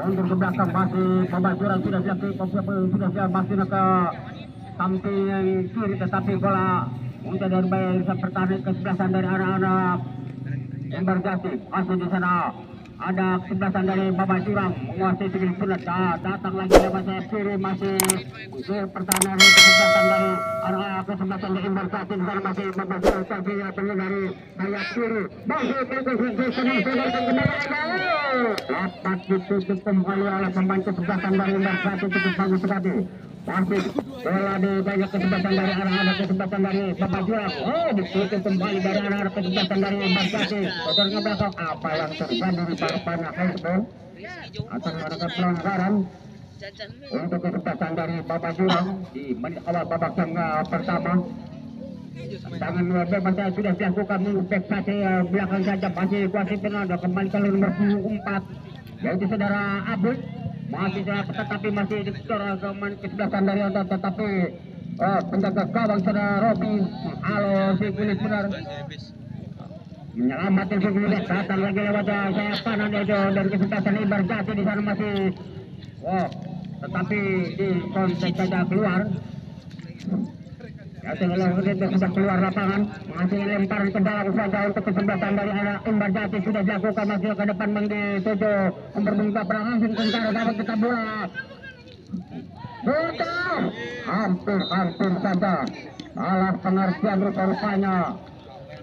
Untuk ke belakang masih pembacuran sudah siap masih ke samping kiri, tetapi bola untuk dari Bayar bisa pertahanan kesebelasan dari anak-anak Embarkasi. Masih di sana ada kesebelasan dari Bapak Jurang menguasai tinggi sunat. Datang lagi lewat sayap kiri, masih di pertahanan kesebelasan dari anak-anak kesebelasan dari Embarkasi. Di sana masih Bapak Jurang tapi dari sayap kiri masih dapat ditutup kembali oleh pemain kesebelasan dari Embarkasi. Cukup bagus sekali. Masih bola di banyak kesempatan dari anak-anak kesempatan dari Bapak Jurang. Ditutup kembali dari anak-anak kesempatan dari Embarkasi. Kotornya belakang, apa yang terjadi di paru-paru handball akan ada pelanggaran untuk kesempatan dari Bapak Jurang di menit awal babak yang pertama. Tangan bebas sudah dilakukan mengupek pasti belakang saja, masih kuasi penada kembali ke nomor 4 yaitu saudara Abud. Masih tetapi masih dikejar kesebelasan dari Anda, tetapi penjaga gawang saudara Robi halo si kulit benar menyelamatkan si kulit, datang lagi lewat sayap kanan itu dari kesebelasan Embarkasi. Di sana masih tetapi di kontak saja keluar. Ya, sudah keluar lapangan, masih lemparan ke dalam saja untuk kesebelasan dari anak Embarkasi sudah dilakukan, masih ke depan dituju memperbuka perang langsung ke utara dapat kita bola. Sudah hampir saja salah pengertian rupa-rupanya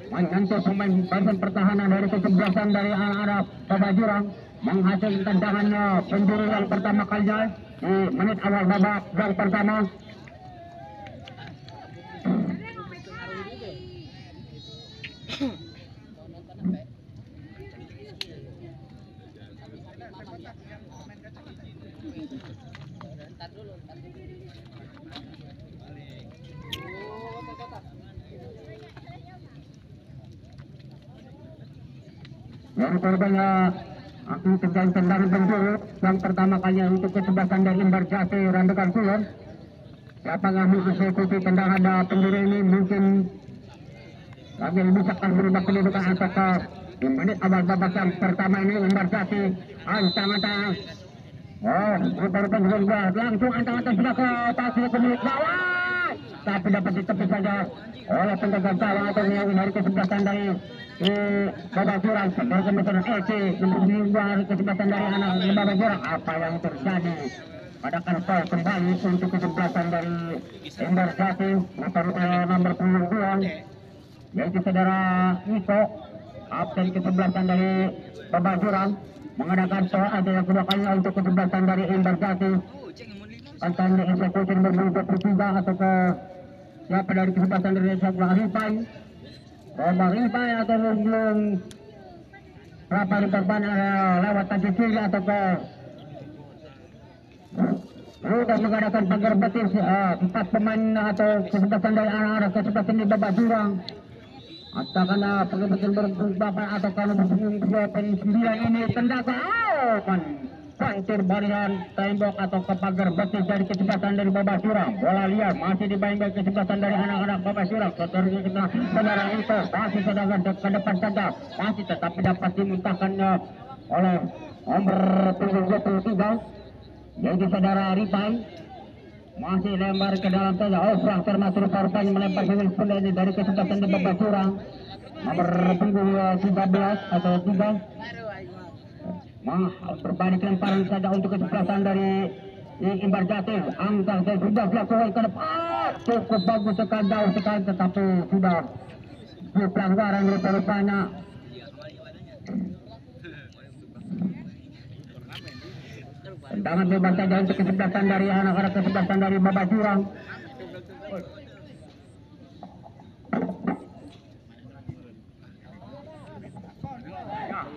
menyentuh pemain bagian pertahanan dari kesebelasan dari anak-anak Bapak Jurang, menghasilkan tendangannya penjuru yang pertama kalinya di menit awal babak yang pertama. Yang korbannya akan terjadi tendangan penjuru yang pertama kalinya untuk kesebelasan dari Embarkasi Randukan Kulon. Siapa yang mengikuti tendangan penjuru ini mungkin lagi bisa akan berubah kedudukan atau di menit awal babak yang pertama ini Embarkasi antang-antang rupa-rupa langsung antang-antang sudah ke pasir pemilik gawang, tapi dapat ditepis saja oleh penjaga gawang atau dari kesebelasan dari Bapak Jurang. Dari kesebelasan nomor 2 kesebelasan dari anak Bapak Jurang. Apa yang terjadi? Pada karpal kembali untuk kesebelasan dari Embarkasi rupa-rupa nomor 22 yaitu saudara Iko, absen kesebelasan dari Bapak Jurang, mengadakan soal yang kedua kalinya untuk kesebelasan dari Embarkasi. Akan dieksekusi nomor 23 atau ke siapa dari kesebelasan dari Sabang Ripai, Robang Ripai atau belum berapa di korban lewat kaki kiri atau ke sudah mengadakan pagar betis 4 pemain atau kesebelasan dari anak-anak kesebelasan di babak jurang. Atakan pagar betis berubah atau kalau bersembunyi 9 ini tendaga pantur barian tembok atau ke pagar betis dari kesebelasan dari babak jurang. Bola liar masih dimainkan kesebelasan dari anak-anak babak jurang. Saudara itu masih sedangkan ke depan saja masih tetapi dapat dimuntahkannya oleh nomor 23 yaitu saudara Ripai. Masih lempar ke dalam saja. Oh, Frank termasuk rupanya melempar ke wilayah ini dari kesebelasan di babak jurang. Nomor 13 atau 3. Berbalik lemparan saja untuk kesebelasan dari Imbar Jati. Angka sudah dilakukan ke depan. Cukup bagus sekali, jauh sekali, tetapi sudah pelanggaran rupanya. Tendangan bebas saja untuk kesebelasan dari anak-anak kesebelasan dari babak jurang.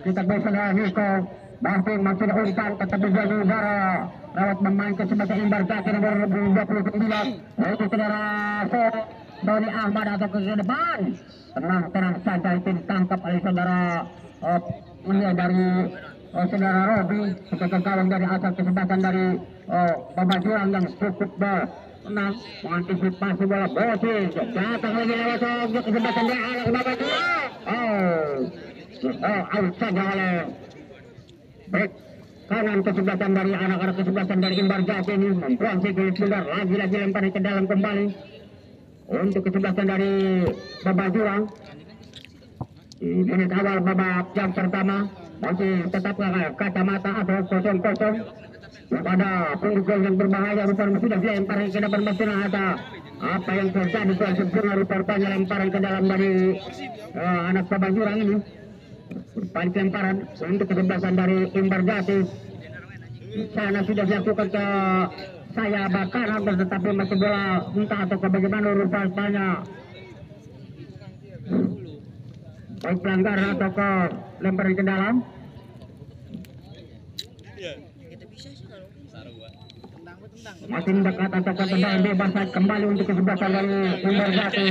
Kita bersama Niko masih diurutan tetapi dari udara lewat memainkan sebagai Imbar Jati nomor 29 yaitu saudara Doni Ahmad atau ke depan. Tenang saja itu ditangkap oleh saudara dari saudara Robi sebagai kawan dari asal kesebelasan dari babak jurang yang cukup tenang mengantisipasi bola bosi datang lagi lewat kesebelasan dari anak babak jurang. Out saja oleh back kanan kesebelasan dari anak-anak kesebelasan dari Imbar Jati ini membuang sikit sebentar lagi lempar ke dalam kembali untuk kesebelasan dari babak jurang. Di menit awal babak yang pertama masih tetap kacamata atau kosong kepada penggol yang berbahaya rupanya sudah dilempar ke depan mesin. Ada apa yang terjadi soal sempurna rupanya lemparan ke dalam dari anak babak jurang ini. Balik lemparan untuk kesebelasan dari Imbar Jati. Sana sudah dilakukan ke saya bakaran tetapi masih bola entah atau ke bagaimana rupanya baik pelanggaran atau ke lemparan ke dalam. Masih mendekat atau ke tendangan bebas kembali untuk kesebelasan dari Imbar Jati.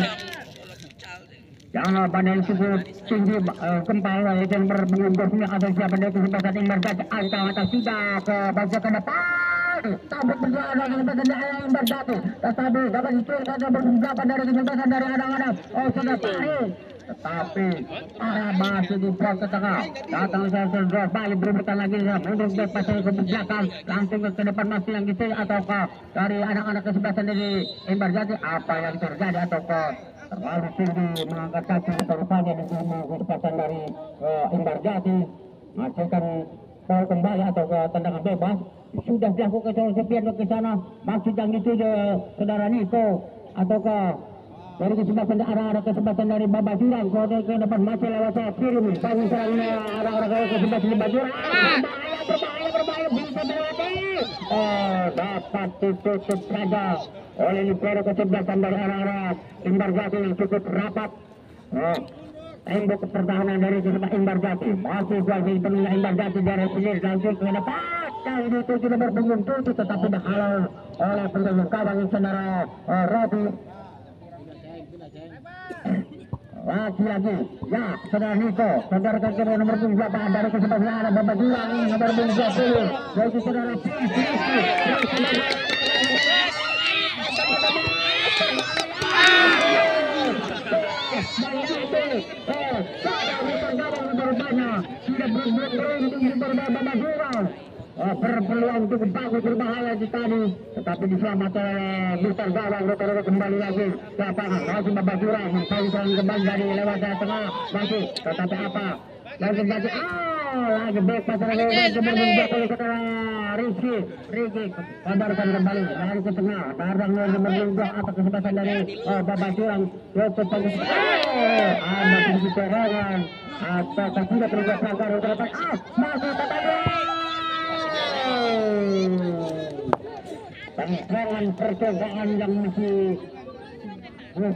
Jangan pandai cukup tinggi kembali dan berbunyi ada siapa dari kesempatan Imbar Jati angka sudah ke bagian ke depan tabut berjalan dari kesempatan Imbar Jati tetapi dapat dicuri beberapa dari kesempatan dari anak-anak sudah tarik tetapi masih di front ke tengah datang saya balik berebutan lagi mundur pasang ke belakang langsung ke depan masih yang gitu ataukah dari anak-anak kesempatan dari Imbar Jati apa yang terjadi ataukah terlalu tinggi mengangkat kaki rupanya di sini kesempatan dari Imbar Jati menghasilkan ball kembali atau ke tendangan bebas sudah dilakukan oleh sepian ke sana maksud yang dituju saudara Niko ataukah dari kesempatan arah-arah kesempatan dari babak jurang ke depan masih lewat saya kirim bagi serang arah-arah kesempatan di babak jurang berbahaya bisa berhenti dapat ditutup saja oleh libero kesebelasan dari arah-arah Imbar Jati yang cukup rapat. Tembok pertahanan dari kesebelasan Imbar Jati masih kuasa penuhnya Imbar Jati dari sini langsung ke depan kali itu sudah berbunyi tutup tetapi dihalau oleh penjaga kawan saudara Robi. Lagi-lagi ya saudara Niko saudara kaki nomor 28 dari kesebelasan ada babak jurang nomor 20 yaitu saudara berpeluang untuk bagus berbahaya di tadi tetapi diselamatkan oleh Mister Gawang rata-rata kembali lagi ke lapangan masih babak jurang mengkawinkan kembali dari lewat tengah masih tetapi apa lagi lagi back pasang kembali ke Riki kabarkan kembali dari ke tengah barang nomor 2 atas kesempatan dari babak jurang cukup bagus ada sedikit serangan atau tidak terlibat pelanggaran terlepas masih serangan percobaan yang masih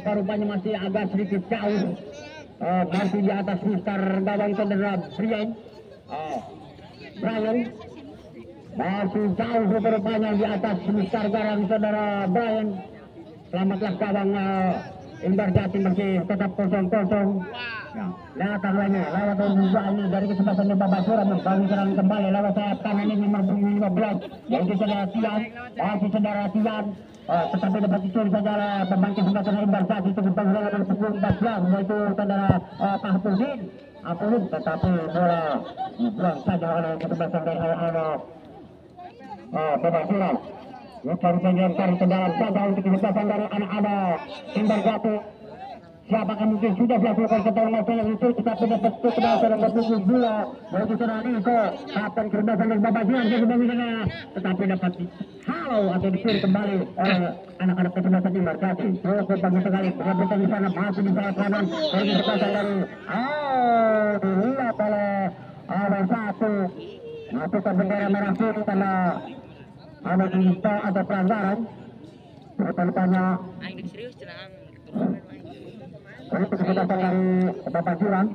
rupanya masih agak sedikit jauh masih di atas Mister Gawang saudara Brian Masih jauh rupanya di atas Mister Garang saudara Brian. Selamatlah kawan Imbar Jati masih tetap kosong-kosong. Datang lagi lewat ini dari kesempatan di Bapak Surah membangun serangan kembali lewat sayap kanan ini nomor 15 yaitu saudara Tian. Masih saudara Tian. Tetapi dapat dicuri saudara pembangkit sebelah Imbar Jati itu berpanggilan oleh pukul 14 yaitu saudara Pahpudin. Apulun tetapi bola dibuang saja oleh kesempatan dari anak Bapak Surah. Bukan saja tarik ke dalam saja untuk kesempatan dari anak-anak Imbar Jati. Siapakah mungkin sudah dilakukan ketahuan masalah itu tetapi dapat kebebasan dan berpukul bola bagi saudara Niko kapan kebebasan dari Bapak Jian ke sana tetapi dapat halau atau dicuri kembali oleh anak-anak kebebasan Imbar Jati. Cukup bagus sekali perebutan di sana masih di sayap kanan bagi kebebasan dari dilihat oleh awal satu melakukan bendera merah putih karena ada instal atau pelanggaran depan-depannya untuk kesempatan dari Bapak Jurang.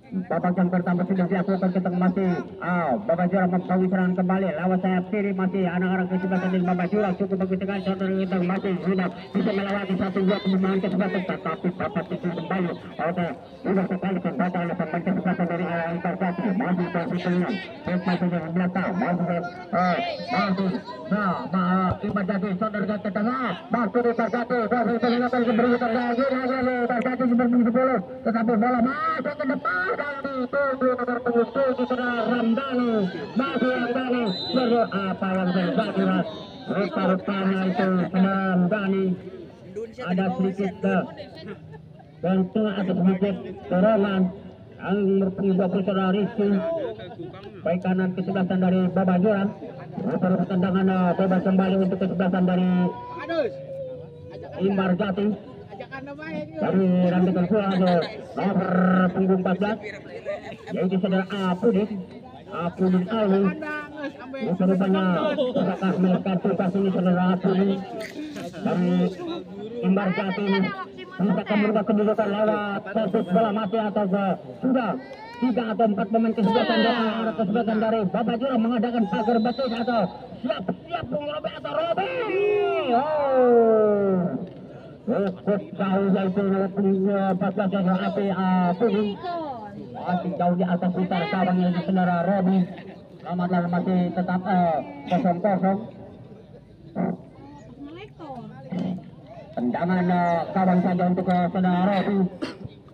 Babak yang pertama sudah dilakukan kita masih Bapak Jurang membawa serangan kembali lewat sayap kiri masih anak-anak kesempatan dari Bapak Jurang cukup bagus sekali saudara kita masih sudah bisa melewati 1-2 kemenangan kesempatan tetapi dapat itu kembali sudah sekali kesempatan oleh pemain kesempatan dari Imbar Jati masih posisinya masih dari belakang masih Imbar Jati saudara ke tengah masih Imbar Jati dari peningkatan keberuntungan lagi Imbar Jati seperti 10 tetapi bola masuk ke depan tunggu nomor punggung di sana Ramdhani masih Ramdhani lalu apa yang terjadi rupa-rupanya itu Ramdhani ada sedikit bentuk atau sedikit dorongan yang berpindah saudara Rizky baik kanan kesebelasan dari Bapak Jurang rupa-rupa tendangan bebas kembali untuk kesebelasan dari Imbar Jati dari rantai suara nomor punggung 14 yaitu saudara Apudin Alwi rupanya apakah melekat tugas ini saudara Apudin dari Imbar Jati bisa merubah kedudukan lewat proses bola mati atau sudah 3 atau 4 pemain kesebelasan dari Bapak Jurang mengadakan pagar betis atau siap mengerobek atau robek cukup jauh yaitu 14 yang api kuning masih jauh di atas putar kawang yang di saudara Robi selamatlah masih tetap kosong-kosong tendangan kawang saja untuk saudara Robi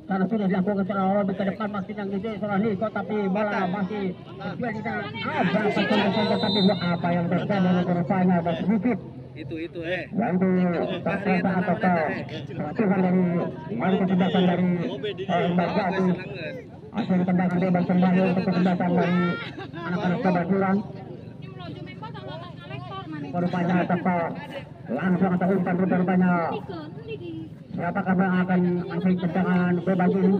karena sudah dilakukan saudara Robi ke depan masih yang itu saudara Niko tapi bola masih berjual di sana berapa saja tapi apa yang terjadi rupanya ada sedikit itu yang terasa atau Tuhan dari mari kesebelasan dari Imbar Jati hasil tendangan bebas kembali untuk kesebelasan dari anak-anak Bapak Jurang rupanya atau langsung atau umpan rupanya siapakah yang akan hasil tendangan bebas ini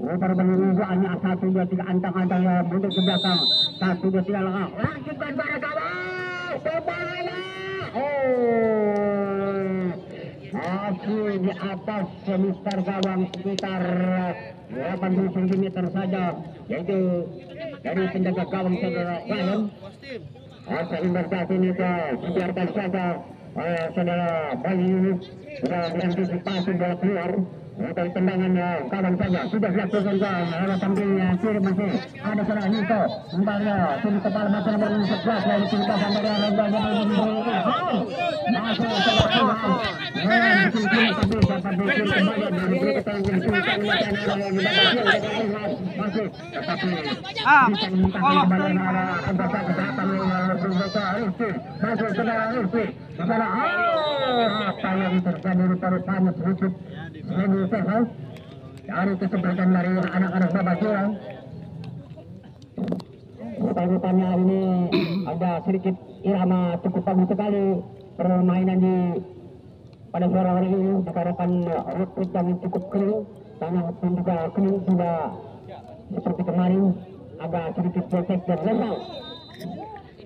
rupanya hanya 1-2-3 antang-antang mundur ke belakang 1-2-3 langkah lanjutkan para kawan kembali masih di atas Mister gawang sekitar 80 cm saja yaitu dari penjaga gawang saudara Brian asal Imbar Jati ini dibiarkan saja saudara Bayu sudah diantisipasi bola keluar dari tendangan kawan saja sudah dilakukan lewat sampingnya kiri masih ada saudara Niko kembali sini kepala mata nomor 11 dari tindakan dari Arabanya masuk saudara apa yang terjadi rupanya sedikit ini sehat dari kesempatan dari anak-anak Bapak Jurang rupanya ini ada sedikit irama cukup bagus sekali permainan di pada sore hari ini dikarenakan rumput yang cukup kering tanah pun juga kering sudah seperti kemarin agak sedikit becek dan lembab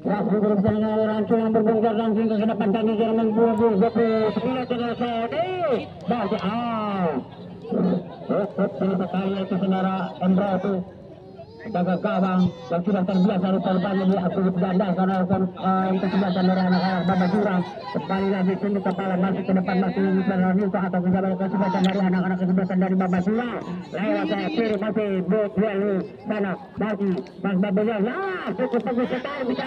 Rasul berusaha langsung yang berbongkar langsung ke depan kami jangan membuang sepuluh selesai bagi cukup sekali itu saudara Embra itu jaga gawang yang sudah terbiasa rupanya di aktif ganda karena untuk kesebelasan dari anak-anak Baba Jurang. Kembali lagi tunduk kepala masuk ke depan masih Niko atau kesebelasan dari anak-anak kesebelasan dari Baba Jurang. Lewat saya kiri masih duel sana bagi Mas Baba Jurang. Nah cukup bagus sekali bisa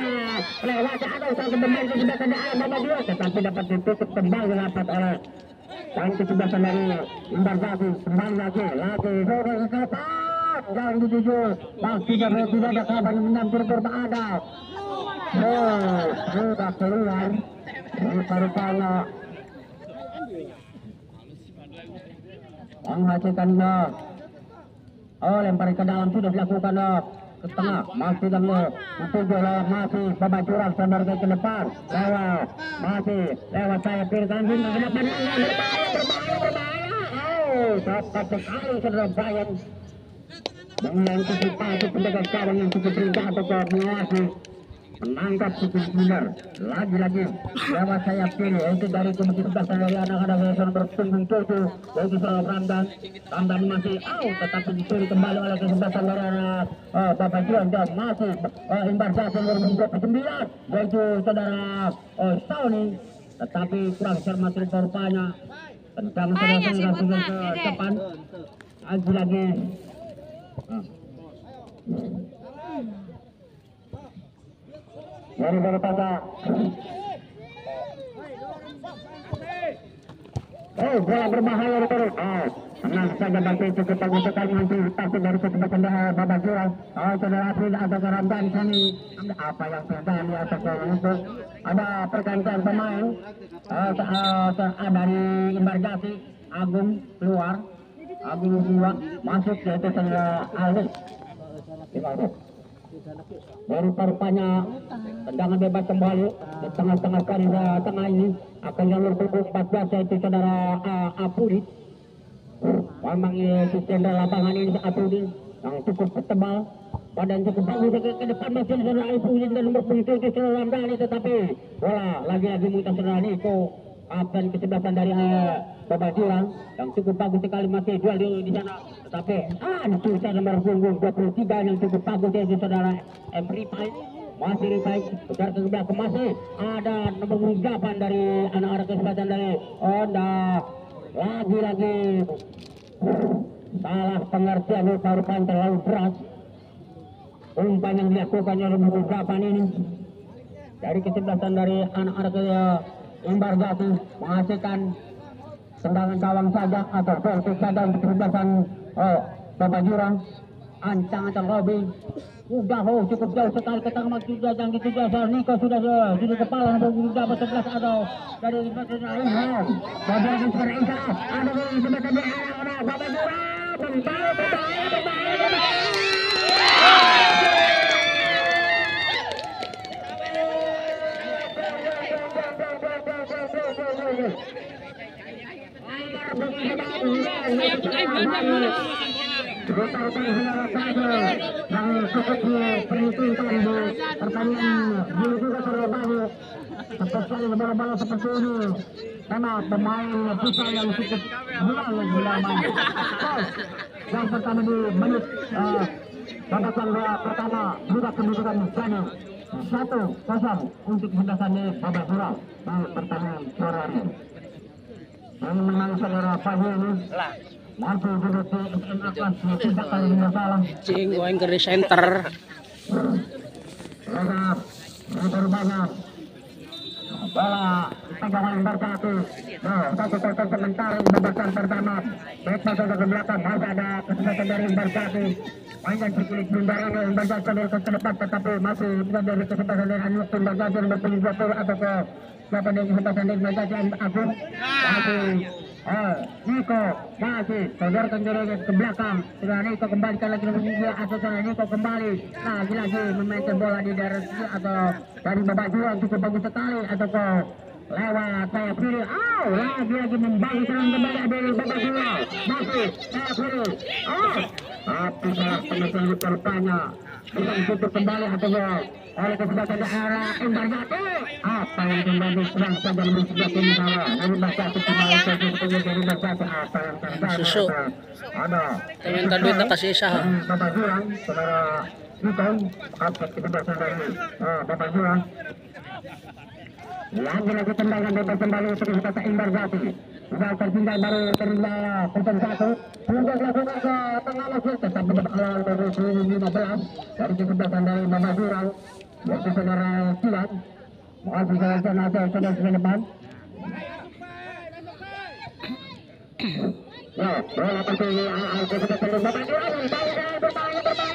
lewat ada satu pemain kesebelasan dari Baba Jurang tetapi dapat ditutup kembali dapat oleh dan kesebelasan dari Imbar Zaki. Kembali lagi sore ke depan dan dituju tidak ada kabar mendampir berada. Sudah keluar rupanya menghasilkan lempar ke dalam sudah dilakukan ke tengah masih dalam dituju lewat masih Baba Jurang sambar ke depan lewat masih lewat saya kiri kanan ke depan berbahaya dapat sekali Surabaya mengantisipasi pasti penjaga gawang yang cukup ringkas atau mengawasi menangkap cukup benar lagi-lagi lewat sayap kiri itu dari komisi sebelah dari anak-anak yang berpunggung tujuh yaitu Salam Ramdan masih out tetapi dicuri kembali oleh kesebelasan dari anak Baba Jurang dan masih Imbar Zaki yang berpunggung 9 yaitu saudara Sauni tetapi kurang cermat rupanya tentang saudara ke depan lagi dari daripada bola berbahaya terus tenang saja nanti cukup bagus sekali nanti pasti dari kesempatan Baba Jurang saudara April atau Ramdan kami apa yang terjadi atau untuk ada pergantian pemain dari Imbar Zaki Agung keluar Agung masuk yaitu saudara Alif dari parpanya tendangan bebas kembali di tengah-tengah kali tengah ini akan jalur pukul 14 yaitu saudara Apuri. Memang sistem lapangan ini Apuri yang cukup tebal badan cukup bagus ke depan masih saudara Apuri dan nomor 7 saudara Ramdhani tetapi bola lagi-lagi muncul saudara Niko kapten kesebelasan dari Baba Jurang yang cukup bagus sekali masih duel di sana tetapi disusah nomor punggung 23 yang cukup bagus yaitu saudara Rifai masih Rifai kejar ke sebelah masih ada nomor 8 dari anak-anak kesebelasan dari Honda lagi-lagi salah pengertian rupanya terlalu keras umpan yang dilakukan oleh nomor 8 ini dari kesebelasan dari anak-anak Imbar Zaki menghasilkan tendangan gawang saja atau vertik saja untuk kesebelasan Baba Jurang ancang-ancang Robi sudah cukup jauh sekali ke tengah sudah yang dituju Niko sudah kepala nomor 11 atau dari Ilham Baba Jurang ada di sebelah Baba Jurang berbahaya yang cukup diperhitungkan di pertandingan ini juga Surabaya sekali bola-bola seperti ini karena pemain futsal yang cukup bulan yang pertama di menit babak pertama juga kedudukan jadi 1-0 untuk kesebelasan Baba Jurang di pertandingan sore hari yang menang saudara pagi ini mampu duduk di SMA kelas 3 kali tidak salah cing going ke center berubahnya bola pegangan Imbar Zaki satu kotak sementara babak pertama baik ke belakang masih ada kesempatan dari Imbar Zaki panjang terkilik Imbar ini Imbar Zaki ke depan tetapi masih bisa dari kesempatan dari Anwar Imbar Zaki yang berpilih 20 atau ke siapa dari kesempatan dari Imbar Zaki Agung masih Niko masih sodorkan ke belakang sudah Niko kembalikan lagi nomor 3 atau sudah Niko kembali lagi-lagi memainkan bola di daerah atau dari Baba Jurang cukup bagus sekali atau ke lewat sayap kiri lagi-lagi membangun serang kembali dari Baba Jurang masih sayap kiri tapi salah penyesuaian rupanya bisa ditutup kembali atau oleh kesempatan daerah Imbar Jati. Apa yang terjadi serang saja lebih sebelah kiri bawah dari Imbar Jati kembali ke dari Imbar Jati. Apa yang terjadi? Susu. Ada Minta duit nak kasih isa. Bapak Jurang, saudara Yukon, update kesempatan dari Bapak Jurang. Lagi tendangan bebas kembali untuk kesempatan Imbar Jati. Sudah tertinggal baru terima 0-1. Sudah dilakukan ke tengah masuk tetap berbalan dari 15 dari kesempatan dari Bapak Jurang. Yaitu saudara Silat. Masih jalan hasil sudah ke depan. Ya, bola seperti kesempatan dari Bapak Jurang. Berbahaya lagi.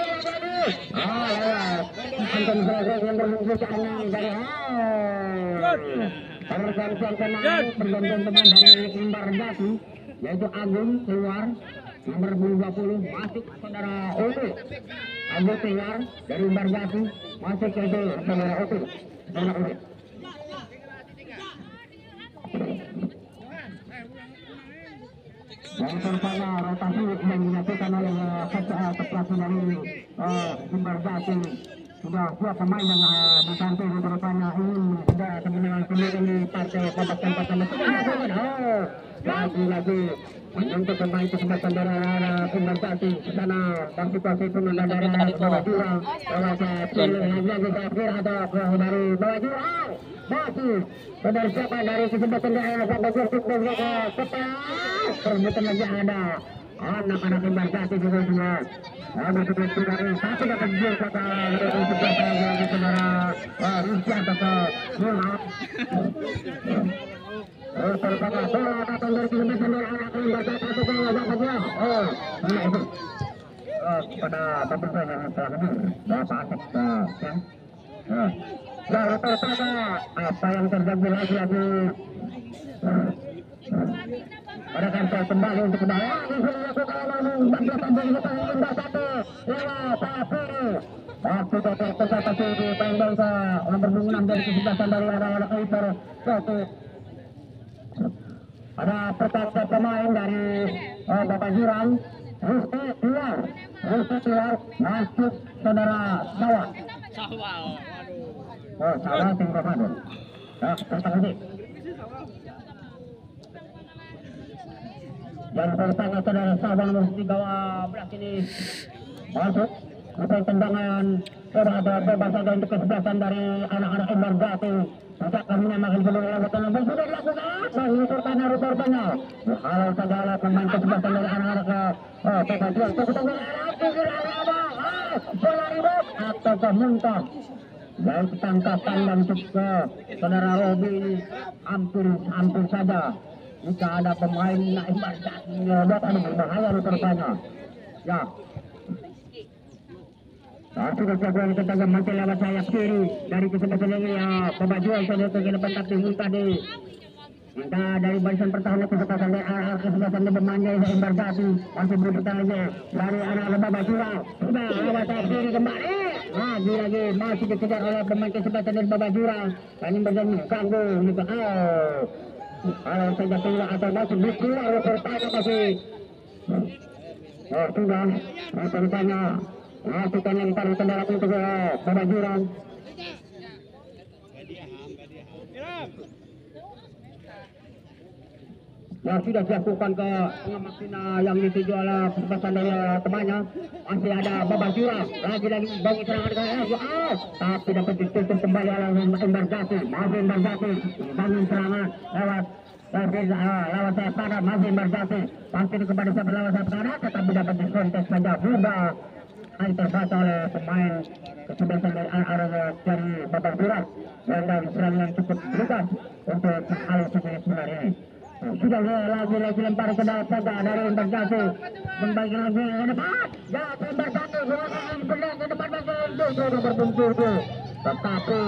Lewat. Anton Brasil yang berhubungan dari pergantian pemain dari Imbar Jati, yaitu Agung keluar nomor 20 masuk saudara Oto. Agung keluar dari Imbar Jati masuk ke itu saudara Oto. Yang pertama rotasi yang dilakukan oleh pelatih dari Imbar Jati. Sudah dua pemain yang berganti rupanya ini sudah kemenangan sendiri di partai babak keempat sama lagi untuk pemain kesempatan dari Imbar Jati di sana dan situasi penundaan dari Bawah Jurang pilih lagi terakhir ada dari Bawah Jurang masih saudara siapa dari kesempatan dari Bawah Jurang perbuatan lagi ada anak-anak Imbar Jati juga semua. Ada seperti dari satu dapat gol kata dari sebelah saudara Rizky atau Mulak. Terpakai bola datang dari kesempatan dari anak Imbar Jati atau bola dapatnya. Itu pada babak yang telah hadir. Bapak ya. Lalu terpakai apa yang terjadi lagi. Ada kantor kembali untuk kembali waktu terpaksa di Pembangsa nomor 6 dari kesempatan dari anak-anak Iper satu. Ada pertanda pemain dari Bapak Jurang Rizky keluar masuk saudara Sawah. Sawah tinggal pada pertanda dan pertama saudara Sabang nomor 13 ini masuk usai tendangan ada bebas ada untuk kesebelasan dari anak-anak Imbar Jati. Sejak kami namakan seluruh lewatan nomor sudah dilakukan mengusurkan rupanya kalau segala pemain kesebelasan dari anak-anak Bapak Jual bola ribut atau kemuntah dari tangkapan dan untuk saudara Robi ini hampir saja jika ada pemain Imbar Jati nyodot ada berbahaya rupanya ya. Sudah jagoan ketajam mantul lewat sayap kiri dari kesempatan ini ya Bapak Jual saudara ke depan tapi minta dari barisan pertahanan kesempatan dari kesempatan di bermanja Imbar Jati masih berpertanya dari anak-anak Bapak Jual sudah lewat sayap kiri kembali lagi masih dikejar oleh pemain kesempatan dari Bapak Jual dan ini berjanji ganggu kalau saja keluar atau masih keluar bertanya masih sudah bertanya masukkan yang taruh kendaraan untuk Bapak Jurang. Yang sudah dilakukan ke pengamasina yang dituju oleh kesempatan dari temannya. Masih ada Bapak Jurang lagi-lagi bagi serangan tapi dapat ditutup kembali oleh Imbar Jati. Masih Imbar Jati bangun serangan lewat lawan saya pada masih Imbar Jati pasti kepada siapa lawan saya pada tetapi dapat dikontes saja sudah terbaca oleh pemain kesebelasan dari anak-anak dari Bapak Jurang dan serangan yang cukup lugas untuk hal sebenarnya ini. Sudah lagi lempar ke dalam pagar dari Imbar Jati kembali lagi ke depan Jati Imbar Jati benar ke depan sudah berbentur tetapi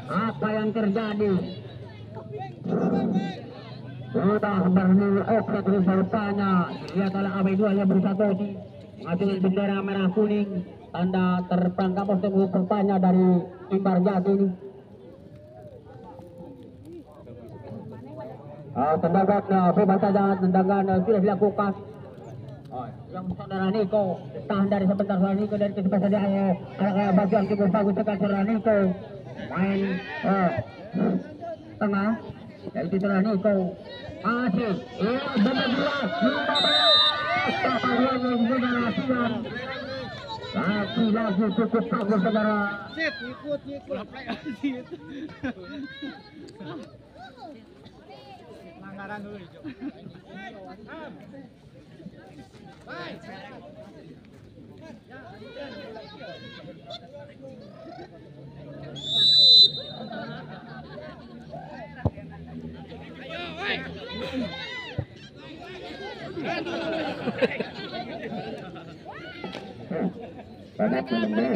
apa yang terjadi sudah bernilai offset rupanya lihat oleh AB2 yang bersatu masih bendera merah kuning tanda terperangkap untuk rupanya dari Imbar Jati. Tendangan bebas saja, tendangan sudah dilakukan yang saudara Niko tahan dari sebentar, saudara Niko dari kecepatan dia bagian timur bagus sekali saudara Niko main tengah yaitu saudara Niko masih benar jelas lagi cukup bagus saudara. Langgaran dulu hijau. Banyak menang.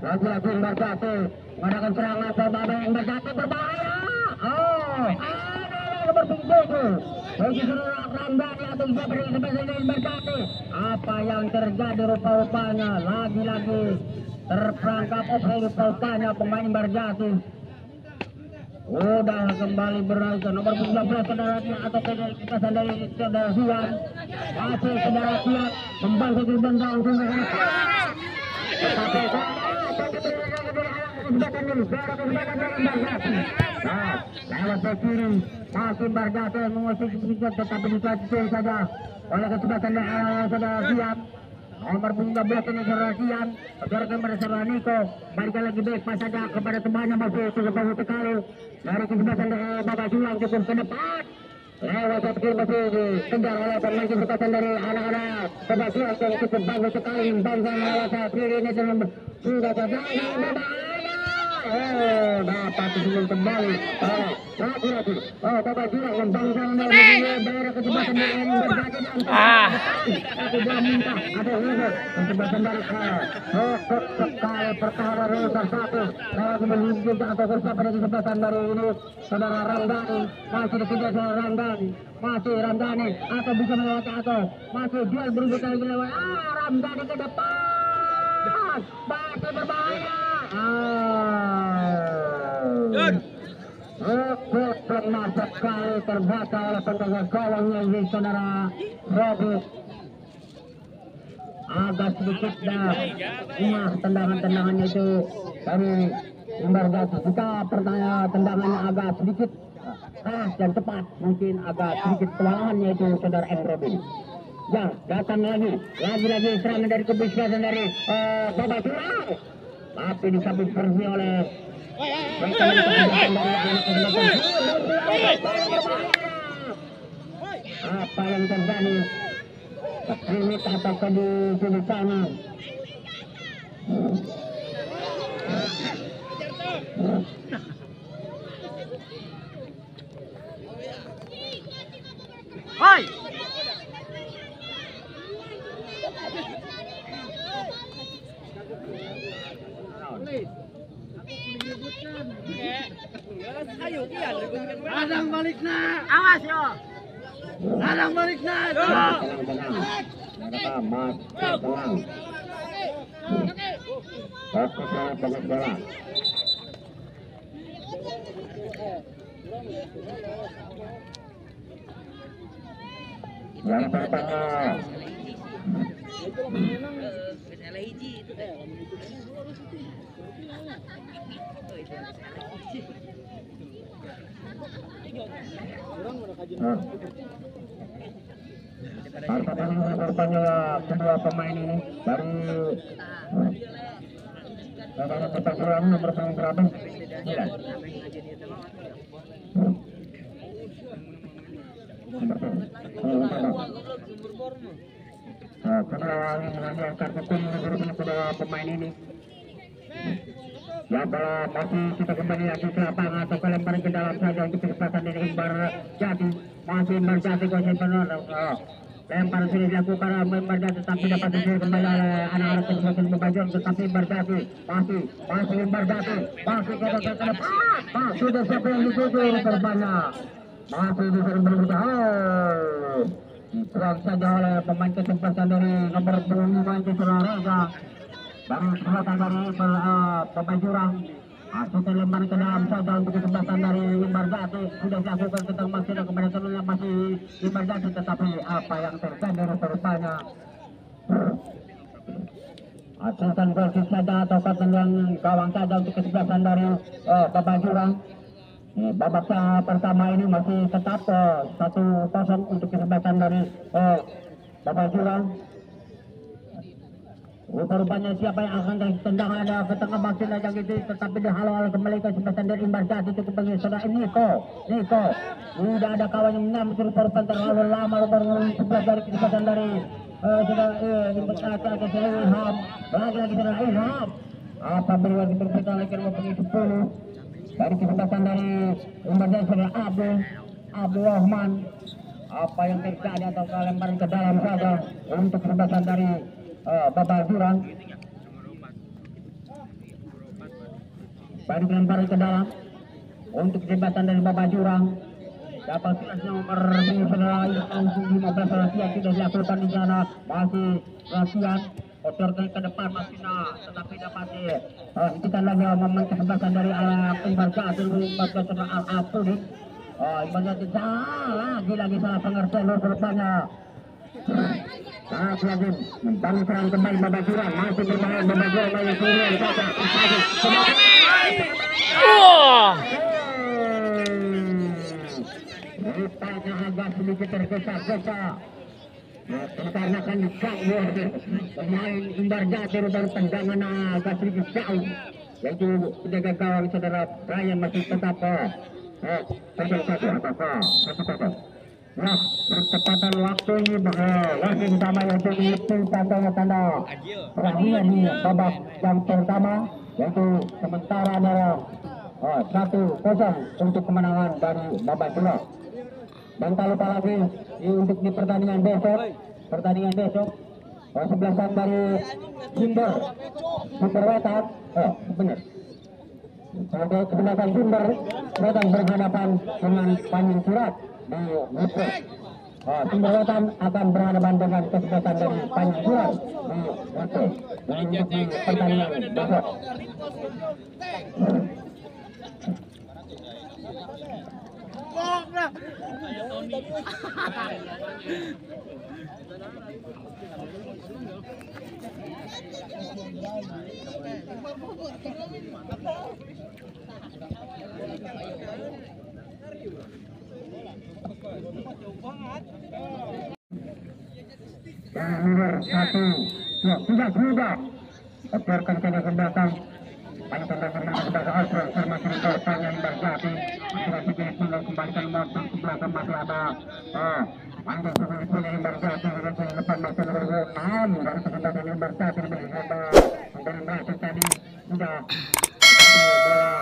Lagi-lagi Embarkasi mengadakan serangan berbahaya. Embarkasi berbahaya. Ada berpinggir itu. Bagi seluruh Ramdhani atau Jabri sebagai Embarkasi. Apa yang terjadi rupa-rupanya lagi-lagi terperangkap rupa-rupanya pemain Embarkasi. Udah kembali berlaku nomor 19 saudaranya atau kesan dari saudara Sian. Masih saudara Sian membantu dibendang lewat ke kiri masih Embarkasi mengusik sedikit tetapi dikasih saja oleh kesempatan saudara Sian. Nomor 13 ini saudara Sian bergerak kepada saudara Niko, balikan lagi baik pas saja kepada temannya masih cukup bagus sekali dari kesempatan Bapak Julang cukup ke depan. Lewat kiri masih dikejar oleh pemain kesempatan dari anak-anak Bapak Julang yang cukup bagus sekali bangsa lewat kiri ini sudah terjadi berbahaya. Dapat disebut kembali lagi-lagi Bapak Julang membangsa daerah kesempatan dari Embarkasi tapi dia minta ada hubung kesempatan dari cukup sekali pertahanan rusak satu lagi menunjukkan atau bersama pada kesempatan dari ini saudara Ramdhani masih dikejar saudara Ramdhani masih Ramdhani atau bisa melewati atau masih duel berikut lagi lewat Ramdhani ke depan masih berbahaya. Cukup lemah sekali terbaca oleh penjaga gawangnya ini saudara Robert. Agak sedikit dah tendangan-tendangannya itu dari Embarkasi. Jika tendangannya agak sedikit keras dan cepat, mungkin agak sedikit kewalahannya itu saudara M. Robin. Ya, datang lagi serangan dari kebiasaan dari Bapak Julang, tapi disambut versi oleh apa yang terjadi? Limit atau di sana? Hai. Ladang balik nak. Awas yo. Ladang balik nak. Yang pertama kedua pemain ini dari pertandingan nomor berapa? 9. Mengambil kartu kuning kedua pemain ini. Ya, kalau masih kita kembali lagi ke lapangan atau lemparan ke dalam saja untuk kesempatan dari Embarkasi. Masih Embarkasi kuasa penuh. lempar sudah dilakukan oleh Bardati, tetapi dapat disini kembali oleh anak-anak kesebelasan Bebajur, tetapi Bardati masih Bardati masih ke depan, sudah siapa yang dituju rupanya masih disini berusaha diserang saja oleh pemain kesebelasan dari nomor 25 itu Reza dari kesebelasan dari Pebajurang. Sudah lempar ke dalam saja untuk kesebelasan dari Bardati, sudah dilakukan tentang masih kepada temannya masih Bardati, tetapi apa yang terjadi rupanya asuhan gol saja atau tendangan gawang saja untuk kesebelasan dari Pebajurang. Babak pertama ini masih tetap 1-0 untuk kesebelasan dari Pebajurang. Rupanya siapa yang akan kasih tendangan ada ke tengah makin aja gitu, tetapi dihalau kembali ke kesebelasan dari Bardati itu kepada saudara Niko. Sudah ada kawan yang menyambut rupanya terlalu lama baru sebelah dari kesebelasan dari saudara Ilham. Lagi saudara Ilham. Apabila diperhatikan lagi rupanya 10 dari kesebelasan dari Bardati saudara Abdul Rahman. Apa yang terjadi atau lemparan ke dalam saja untuk kesebelasan dari Pebajurang. Baru lemparan ke dalam untuk jembatan dari Pebajurang. Dapat nomor 15 latihan sudah dilakukan di sana, masih latihan kotor ke depan masih tetapi dapat kita lagi momen kesebelasan dari Bardati 14 Al-Abdul. Ibaratnya lagi salah pengertian rupanya. Lagi membangun serang kembali Pebajurang, masih bermain Pebajurang lagi turun saja. Rupanya agak sedikit tergesa-gesa. Dikarenakan jauh pemain Bardati rupanya tendangan agak sedikit jauh, yaitu penjaga gawang saudara Ryan masih tetap bertepatan waktu ini masih sama yaitu itu tanda terakhir di babak yang pertama, yaitu sementara ada 1-0 untuk kemenangan dari Pebajurang. Dan tak lupa lagi untuk di pertandingan besok kesebelasan dari Sumber Wetan kesebelasan Sumber Wetan berhadapan dengan Panjang Surat di Grup. Sumber Wetan akan berhadapan dengan kesebelasan dari Panjang Surat di Grup. Untuk di pertandingan besok. Nomor 1 sudah biarkan saja ke belakang. Banyak tendangan sebagai Alfred termasuk korbannya Bardati masih kembalikan motor ke belakang, masih ada panjang sebenarnya Bardati di depan masih nomor 6 dari kesempatan Bardati dengan berhasil tadi sudah bola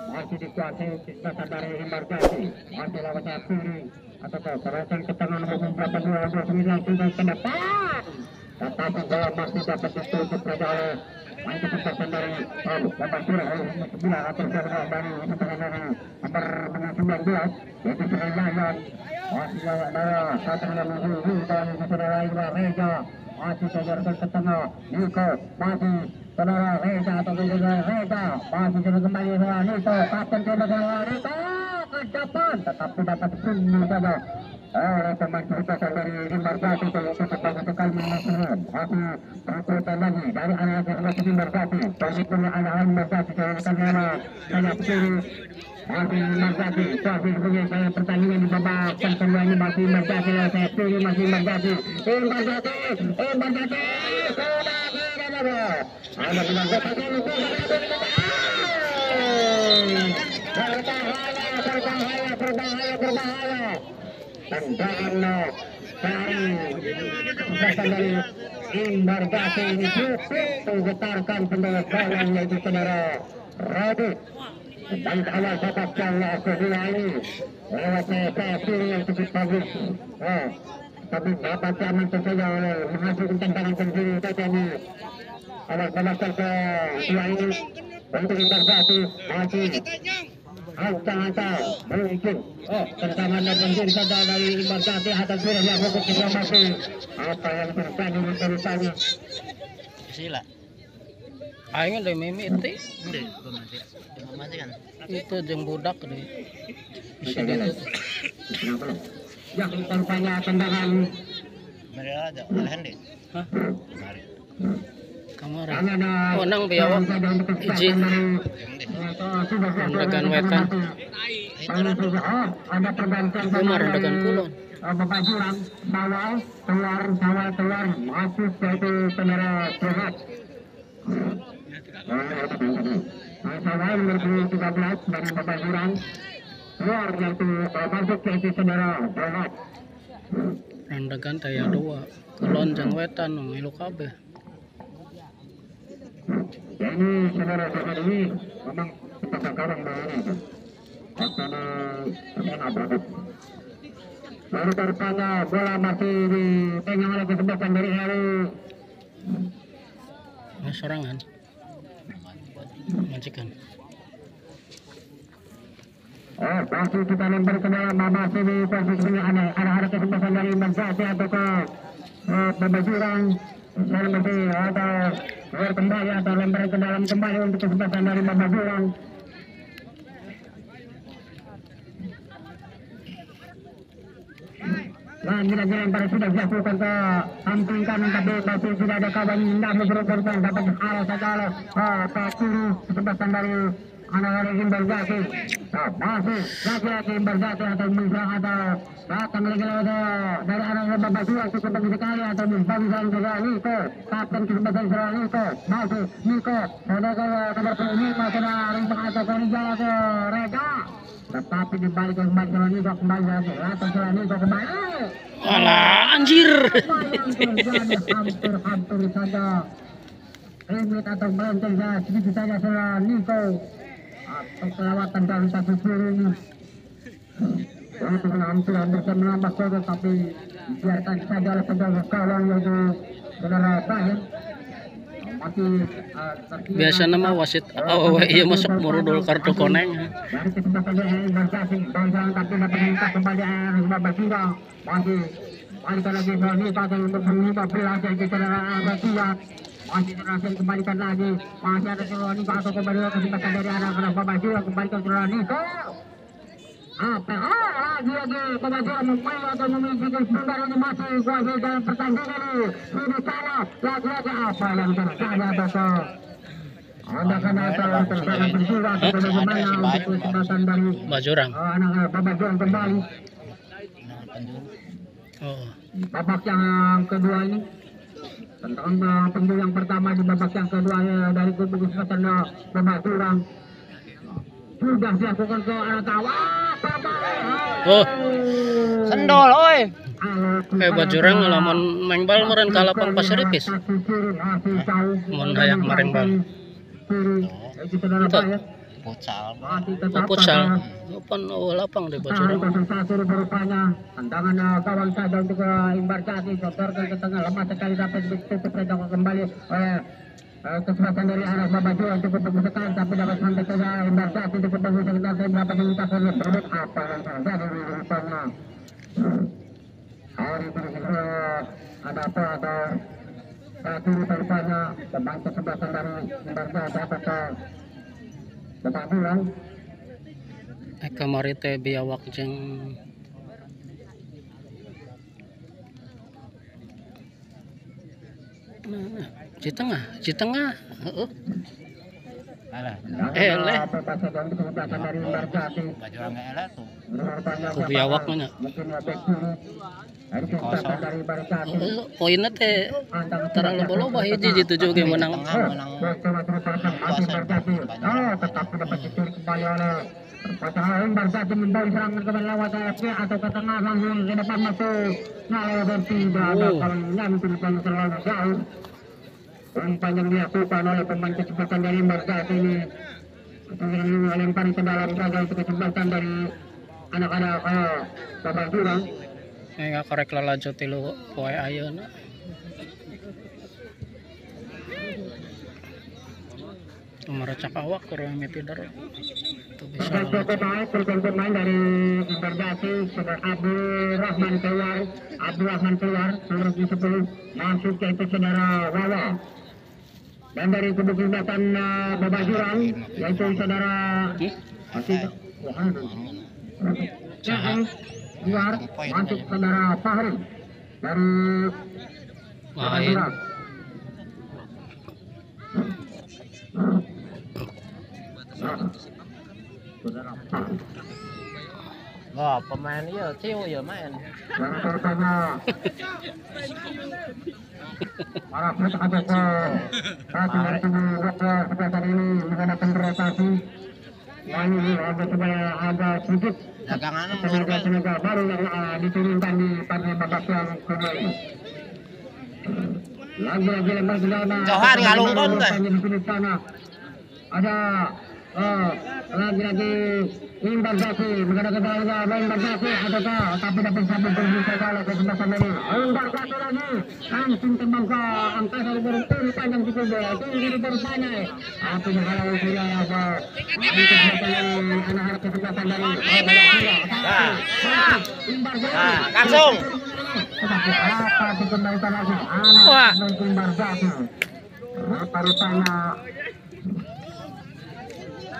masih dikuasai kesempatan dari Bardati, masih lawan kiri atau serangan ke tengah nomor 4 sudah ke depan, tetapi bola masih dapat ditutup oleh main kesempatan dari Pebajurang 9 atau dari nomor 19 yaitu Srilayan. Masih ada satu yang menunggu dan saudara Reza masih keluarkan ke tengah. Niko masih saudara Reza atau saudara Reza masih kembali saudara Niko, kapten saudara Niko ke depan, tetapi dapat tunggu saja pemain kesebelasan dari Bardati untuk sekali menang. Masih perkuatan lagi dari anak kesebelasan Bardati. Pengikutnya anak Bardati karena saya kiri masih Bardati. Masih sebagai pertandingan di babak kedua ini masih Bardati. Saya kiri masih Bardati. Bardati. Ada berbahaya. Tendangan dari Bardati ini cukup menggetarkan pendukung gawang yaitu saudara Radit. Dan awal babak yang kedua ini lewat saya kiri yang cukup bagus. tapi dapat diamankan saja oleh menghasilkan tendangan sendiri tadi awal ke dua ini untuk Imbarjati masih angka mungkin tendangan dan sendiri saja dari Imbarjati atas sudah dilakukan juga masih apa yang terjadi ceritanya Sila. Aing udah mimiti. Hindi, mati kan. Itu jeung budak deh. Bisa jalan gitu. yang tampaknya tendangan Mari ada, alahan deh. Hah? Mari. Kamar. karena Oh, nang biawak. Iji. Rendagan wetan. Ada pergantian Kamar rendagan kulon. Bapak Jurang, sawal keluar masuk yaitu saudara Sehat. Sawal nomor 13 dari Bapak Jurang keluar yaitu masuk yaitu saudara Sehat. Rendagan daya 2. Kulon jeung wetan nu milu kabeh. Ya ini saudara Sehat ini memang kita sekarang ini. Karena baru terpanya bola masih dipegang oleh kesempatan dari Heru. Sorangan. Majikan. Masih kita lempar ke dalam masih di posisinya ada kesempatan dari Imbarjati atau ke Bapak Jurang. Saya masih atau keluar kembali atau lempar ke dalam kembali untuk kesempatan dari Bapak Jurang. Nah, kira-kira sudah dilakukan ke samping kanan tapi masih sudah ada kawan hendak berkorban dapat hal saja ke kiri kesempatan dari anak dari Imbarjati. Masih lagi-lagi Imbarjati atau Musrang atau datang lagi dari anak Bapak Jurang cukup bagus sekali atau Bangsan juga Niko kapten kesempatan serang Niko masih Niko ada nomor 5 kena rimpang atau Konijaya ke Rega tetapi dibalik kembali serang Niko kembali lagi atau serang Niko kembali. Alah, anjir. Hampir saja limit atau melenteng saja sedikit saja serang Niko atau kelewatan dari satu kiri ini. Itu hampir bisa menambah skor tapi biarkan saja oleh penjaga gawang yaitu saudara Bayan. Biasa nama wasit awewe ieu masuk murudul kartu koneng. Dari kesempatan dari Imbarjati Bangsan tapi dapat minta kembali Bapak Jurang masih balikan lagi ini pakai untuk 15 jadi saudara Batia masih berhasil kembalikan lagi masih ada Serani atau kembali kesempatan dari anak-anak Bapak Jurang kembalikan Serani lagi Bapak Jurang memain atau memiliki sebentar ini masih kuasa dalam pertandingan ini di sana lagi-lagi apa yang terjadi atau ada kan atau terjadi berjuang atau bagaimana untuk kesempatan dari Bajurang. anak-anak Bapak Jurang kembali. Oh. Babak yang kedua ini tentang penjuru yang pertama di babak yang kedua dari kubu kesempatan Bapak Jurang sudah dilakukan ke arah tawar. Oh. Sendol, oi. Bajurang lamun main bal meureun ka lapang Pasiripis. Mun hayak mareng bal. Futsal. Futsal. Open lapang di Bajurang. Tantangan kawan saja untuk Imbarjati cotorkan ke tengah lemah sekali dapat ditutup redakan kembali oleh kesempatan dari anak Bapak Jurang cukup bagus sekali tapi dapat sampai ke Imbarjati cukup bagus sekali dapat diminta oleh berebut apa yang terjadi di rupanya hari ini ada apa atau kiri rupanya tentang kesempatan dari Imbarjati atau ke Bapak Jurang. Kamari teh biawak jeung mana? Di tengah. Heeh. Alah. Eleh. Kesempatan dari Imbarjati. Bajurang elah tuh. Ku biawak mana? Mungkin back kiri. Dari kesempatan dari Imbarjati. Poinnya teh terlalu loba hiji di 7 game menang. Tetapi dapat diculik kembali oleh pasangan Imbarjati membawa serangan ke lewat AFC atau ke tengah langsung ke depan masuk. Kalau tidak ada kalangnya mungkin terlalu jauh. Umpan yang dilakukan oleh pemain kesempatan dari Imbarjati ini lempar ke dalam saja untuk kesempatan dari anak-anak Bapak Jurang. Nga korek lalaju tilu poe ayeuna. Merecak awak kurang mitidar. Itu bisa. Pergantian pemain dari Embarkasi saudara Abdul Rahman keluar nomor 10 masuk yaitu saudara Wawa. Dan dari kubu Selatan Babajurang yaitu saudara keluar masuk saudara Fahri dari Babajurang. Wah, pemain iya ciu ya main. Para peserta kesempatan ini mengadakan rotasi. Lalu agak sedikit tenaga baru yang diturunkan di partai babak yang kedua ini. Lagi-lagi lembah Jelana. Johan ngalungkon teh. Ada lagi-lagi Embarkasi mengadakan Embarkasi ataukah tapi dapat satu berbuka oleh kesempatan ini. Embarkasi lagi langsung tembang ke angkasa beruntung panjang cukup bola tinggi bertanya. Apa yang kalau sudah apa anak-anak kesempatan dari Langsung. Apa dikembalikan lagi anak Embarkasi. Rupanya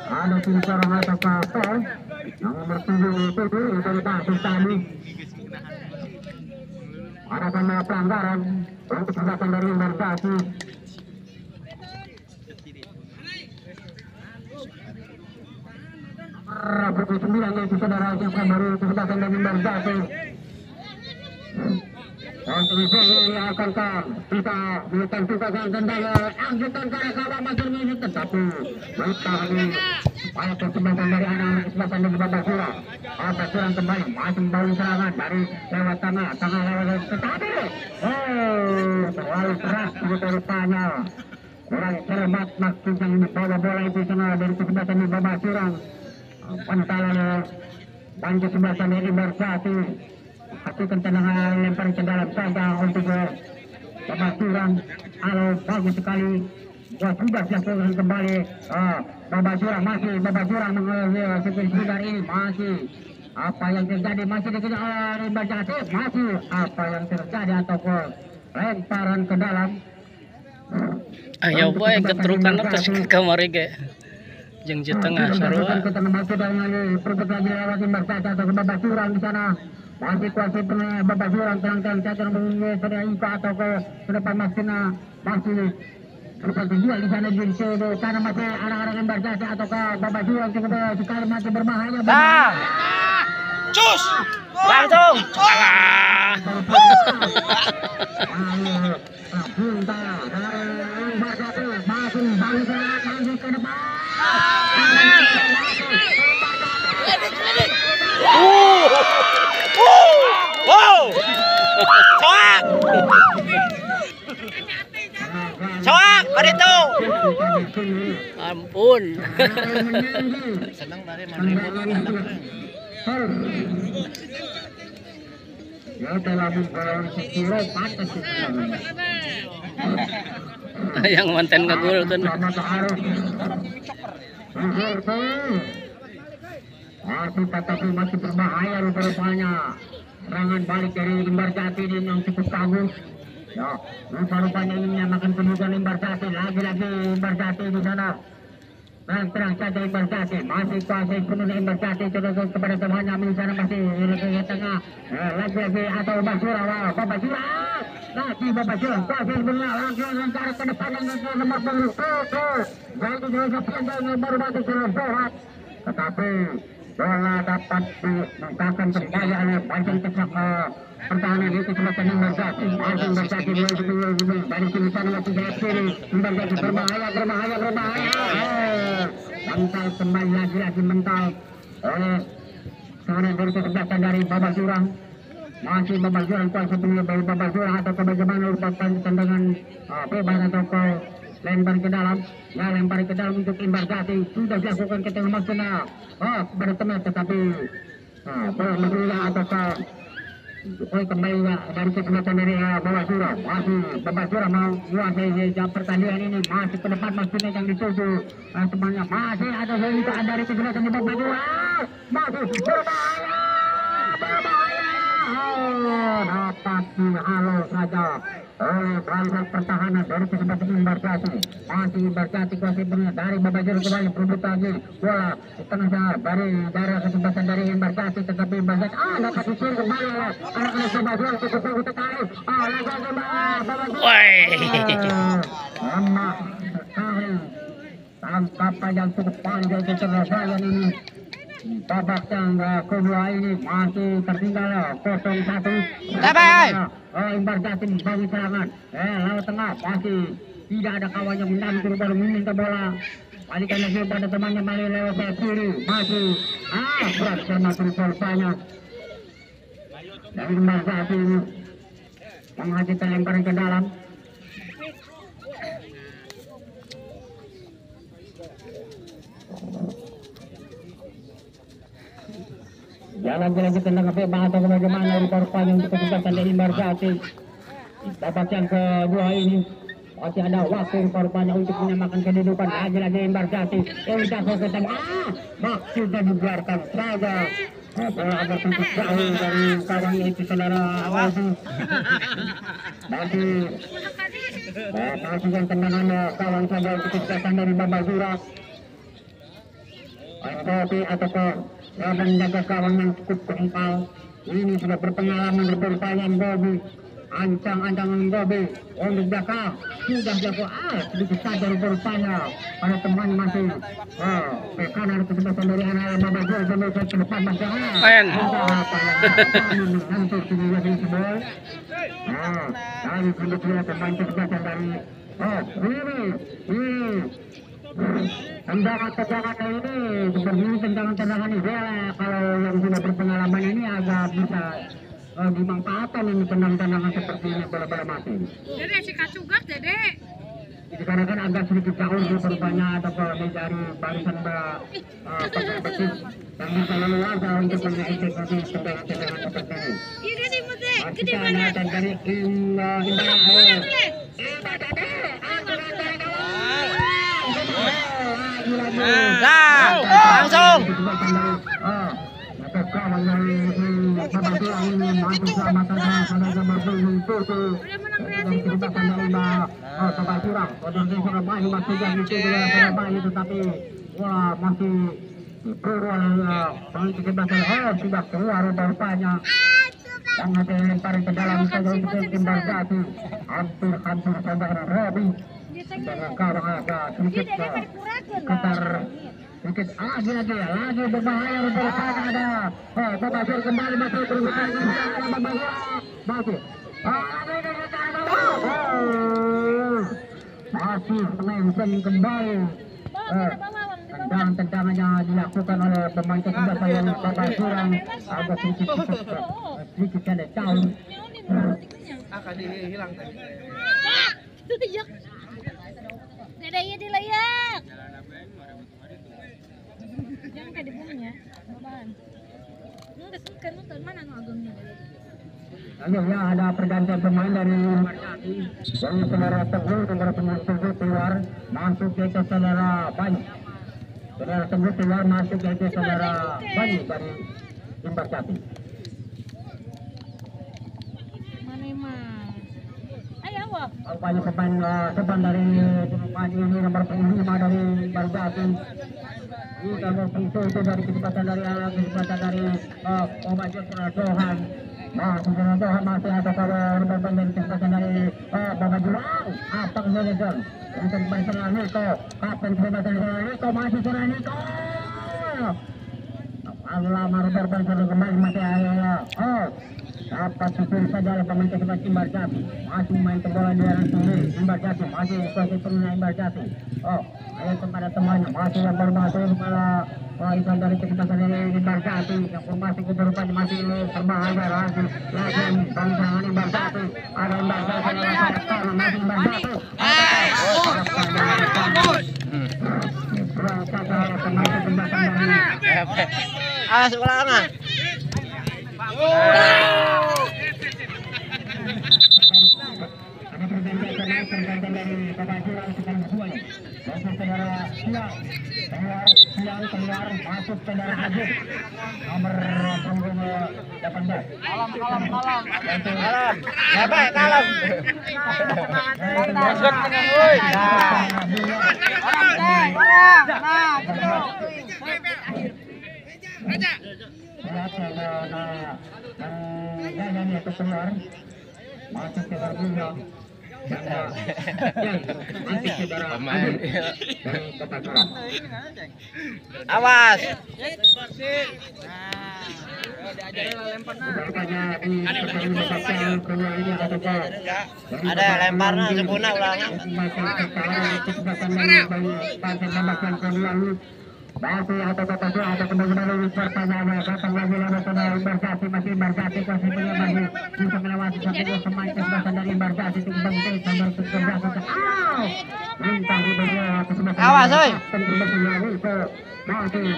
ada tim seorang atau kapal yang nomor 7 itu dari kasus tadi ada kena pelanggaran untuk kesempatan dari Embarkasi. Nomor 9 yaitu saudara yang baru kesempatan dari Embarkasi. Untuk itu akankah kita ditentukan kendala angkutan ke kawan masuk ini tetapi bertahan supaya kesempatan dari anak-anak kesempatan dari Babajurang. Babajurang kembali masih membangun serangan dari lewat tengah lewat tetapi terlalu keras begitu rupanya kurang cermat maksud yang dibawa bola itu sana dari kesempatan dari Babajurang. Pantalan dan kesempatan dari Embarkasi. Lakukan tendangan lempar ke dalam saja untuk Babajurang. Halo, bagus sekali. Sudah dilakukan kembali. Babajurang mengelola sekitar ini masih. Apa yang terjadi masih dikejar oleh Embarkasi masih. Apa yang terjadi ataupun lemparan ke dalam. Ayo boy getrukan atas kamari ge. Jeung di tengah sarua. Kita masuk dengan perbuatan lagi lewat Embarkasi atau Babajurang di sana. Masih kuasa Babajurang terang-terang cacar mengingat Ika atau ke depan masih seperti jual di sana jenis karena masih anak-anak Embarkasi atau ke Babajurang sekali masih berbahaya. Cus langsung. Wow. Soak, pada itu. Ampun. Senang dari mana? Ya telah membawa sekilo patas Yang manten ngagul kan. Masih berbahaya rupanya. Serangan balik dari Embarkasi ini yang cukup bagus. Ya, rupanya ini menyamakan kemudian Embarkasi. Lagi-lagi Embarkasi di sana. Terang saja Embarkasi. Masih kuasai penuh Embarkasi. Coba kepada temannya di sana masih di tengah. Lagi-lagi atau Babajurang. Lagi Babajurang. Kuasai benar. Langsung lengkar ke depan yang nomor 10. Jadi dia yang baru batu serempohat. Tetapi bola dapat dibukakan kembali oleh bagian kecak pertahanan itu kesempatan Embarkasi. Embarkasi dari sini sana masih dari kiri. Embarkasi berbahaya. Mental kembali lagi mental oleh seorang dari kesempatan dari Babajurang. Masih Babajurang kuasa punya dari Babajurang atau bagaimana merupakan tendangan bebas atau lempar ke dalam. Ya, lempar ke dalam untuk Embarkasi sudah dilakukan ke tengah maksudnya kepada teman tetapi bola atau kembali dari kesempatan dari Bawasura. Masih Bawasura mau menguasai jam pertandingan ini, masih ke depan maksudnya yang dituju temannya, masih ada hintaan dari kesempatan di Bawasura, masih berbahaya, dapat dihalau saja oleh barisan pertahanan dari kesempatan Embarkasi. Masih Embarkasi kuasai dari Bawasura kembali berebut lagi bola di tengah sana dari kesempatan dari Embarkasi, tetapi Embarkasi dapat disir kembali oleh anak-anak Bawasura cukup bagus sekali. Lemah sekali tangkapan yang cukup panjang ke Surabaya ini. Babak yang kedua ini masih tertinggal 0-1. Embarkasi bagi serangan lawan tengah, masih tidak ada kawan yang mendamping, baru meminta bola balikan lagi pada temannya, Mali lewat sayap kiri, masih berat termasuk korbannya dari Embarkasi ini menghasilkan lemparan ke dalam. Jalan-jalan ke tengah bebas atau bagaimana di korban untuk kesempatan dari Embarkasi. Babak yang kedua ini masih ada waktu korbannya untuk menyamakan kedudukan. Lagi-lagi Embarkasi ke tengah, maksudnya dibiarkan saja. Bola agak sedikit jauh dari kawannya itu saudara Awasi. Masih yang tendangan kawan saja untuk kesempatan dari Bawasura. Tapi ataukah menjaga kawan yang cukup kengkal. Ini sudah berpengalaman berpercayaan Bobi, ancang-ancangan Bobi untuk belakang sudah jago sedikit saja berupaya pada teman masih ke kanan kesempatan dari anak Bawasura sampai ke depan masih nanti sudah disebut dari kedua teman kesempatan dari ini tendangan-tendangan ini seperti tendangan-tendangan ini kalau yang sudah berpengalaman ini agak bisa dimanfaatkan ini tendangan-tendangan seperti ini bola-bola mati. Dede si kacugak dede. Karena kan agak sedikit jauh berbanyak atau dari barisan pemain betis yang bisa leluasa untuk mengeksekusi tendangan-tendangan seperti ini. Ini sih mute, gede banget. Dari langsung. Tetapi masih sudah keluar rupanya yang ada lemparan ke dalam saja untuk Embarkasi. Hampir saudara Robi dengan kawan agak sedikit sekitar sedikit lagi berbahaya rupanya ada Bawasura kembali masih berbahaya masih menenteng kembali tendangan yang dilakukan oleh pemain kesebelasan yang Bawasura agak sedikit ada jauh akan dihilang tadi. Dede iya dilayak. Jangan kayak dibunuhnya, bahan. Enggak suka nonton mana nu agungnya. Akhirnya ada pergantian pemain dari Embarkasi dari saudara Teguh, saudara Teguh keluar masuk ke saudara Bayu. Saudara Teguh keluar masuk ke saudara Bayu dari Embarkasi. Mana mah? Ayo wah. Banyak pemain depan dari pemain ini nomor 5 dari Embarkasi. Ini nomor 7 itu dari kesempatan dari Muhammad Johan. Johan masih ada kawan dari kesempatan dari Bawasura. Apa manajer? Untuk Barcelona Nico. Kapten kesempatan dari Nico masih serang Nico. Lama Barcelona kembali masih dapat susur saja oleh pemain kesempatan Embarkasi. Masih main bola di arah sendiri. Embarkasi masih kuasai penuhnya Embarkasi. Ayo kepada temannya masih yang bermasuk kepada ikan dari kesempatan dari Embarkasi yang formasi keberupaan masih berbahaya lagi bangsangan Embarkasi. Ada Embarkasi masih Embarkasi. Sekolah dari Kebajuran sekali dua nih. Masuk saudara keluar masuk saudara Aziz nomor punggung 18. Kalem. Masuk dengan woi. keluar masuk ke Barbunya nanti saudara dari Kebajuran. Awas. Ada lemparnya sepuna ulangnya. Masih atau kembali pertanyaan kapan lagi nasional Embarkasi masih Embarkasi masih bisa melewati satu pemain kesebelasan dari Embarkasi itu bangkit nomor 17 minta kesebelasan. Awas oi. Masih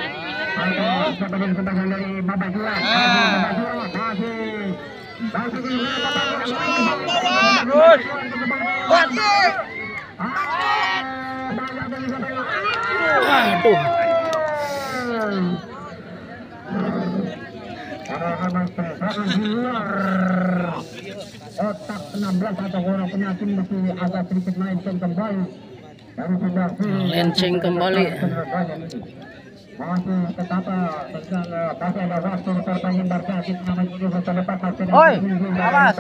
sebagian kesebelasan dari Babajuran Waduh. Otak 16 atau orang penyakit masih agak sedikit melenceng kembali dari sudah Melenceng kembali. masih tetap masih ada waktu pertandingan Embarkasi namanya juga terlepas Oi, awas.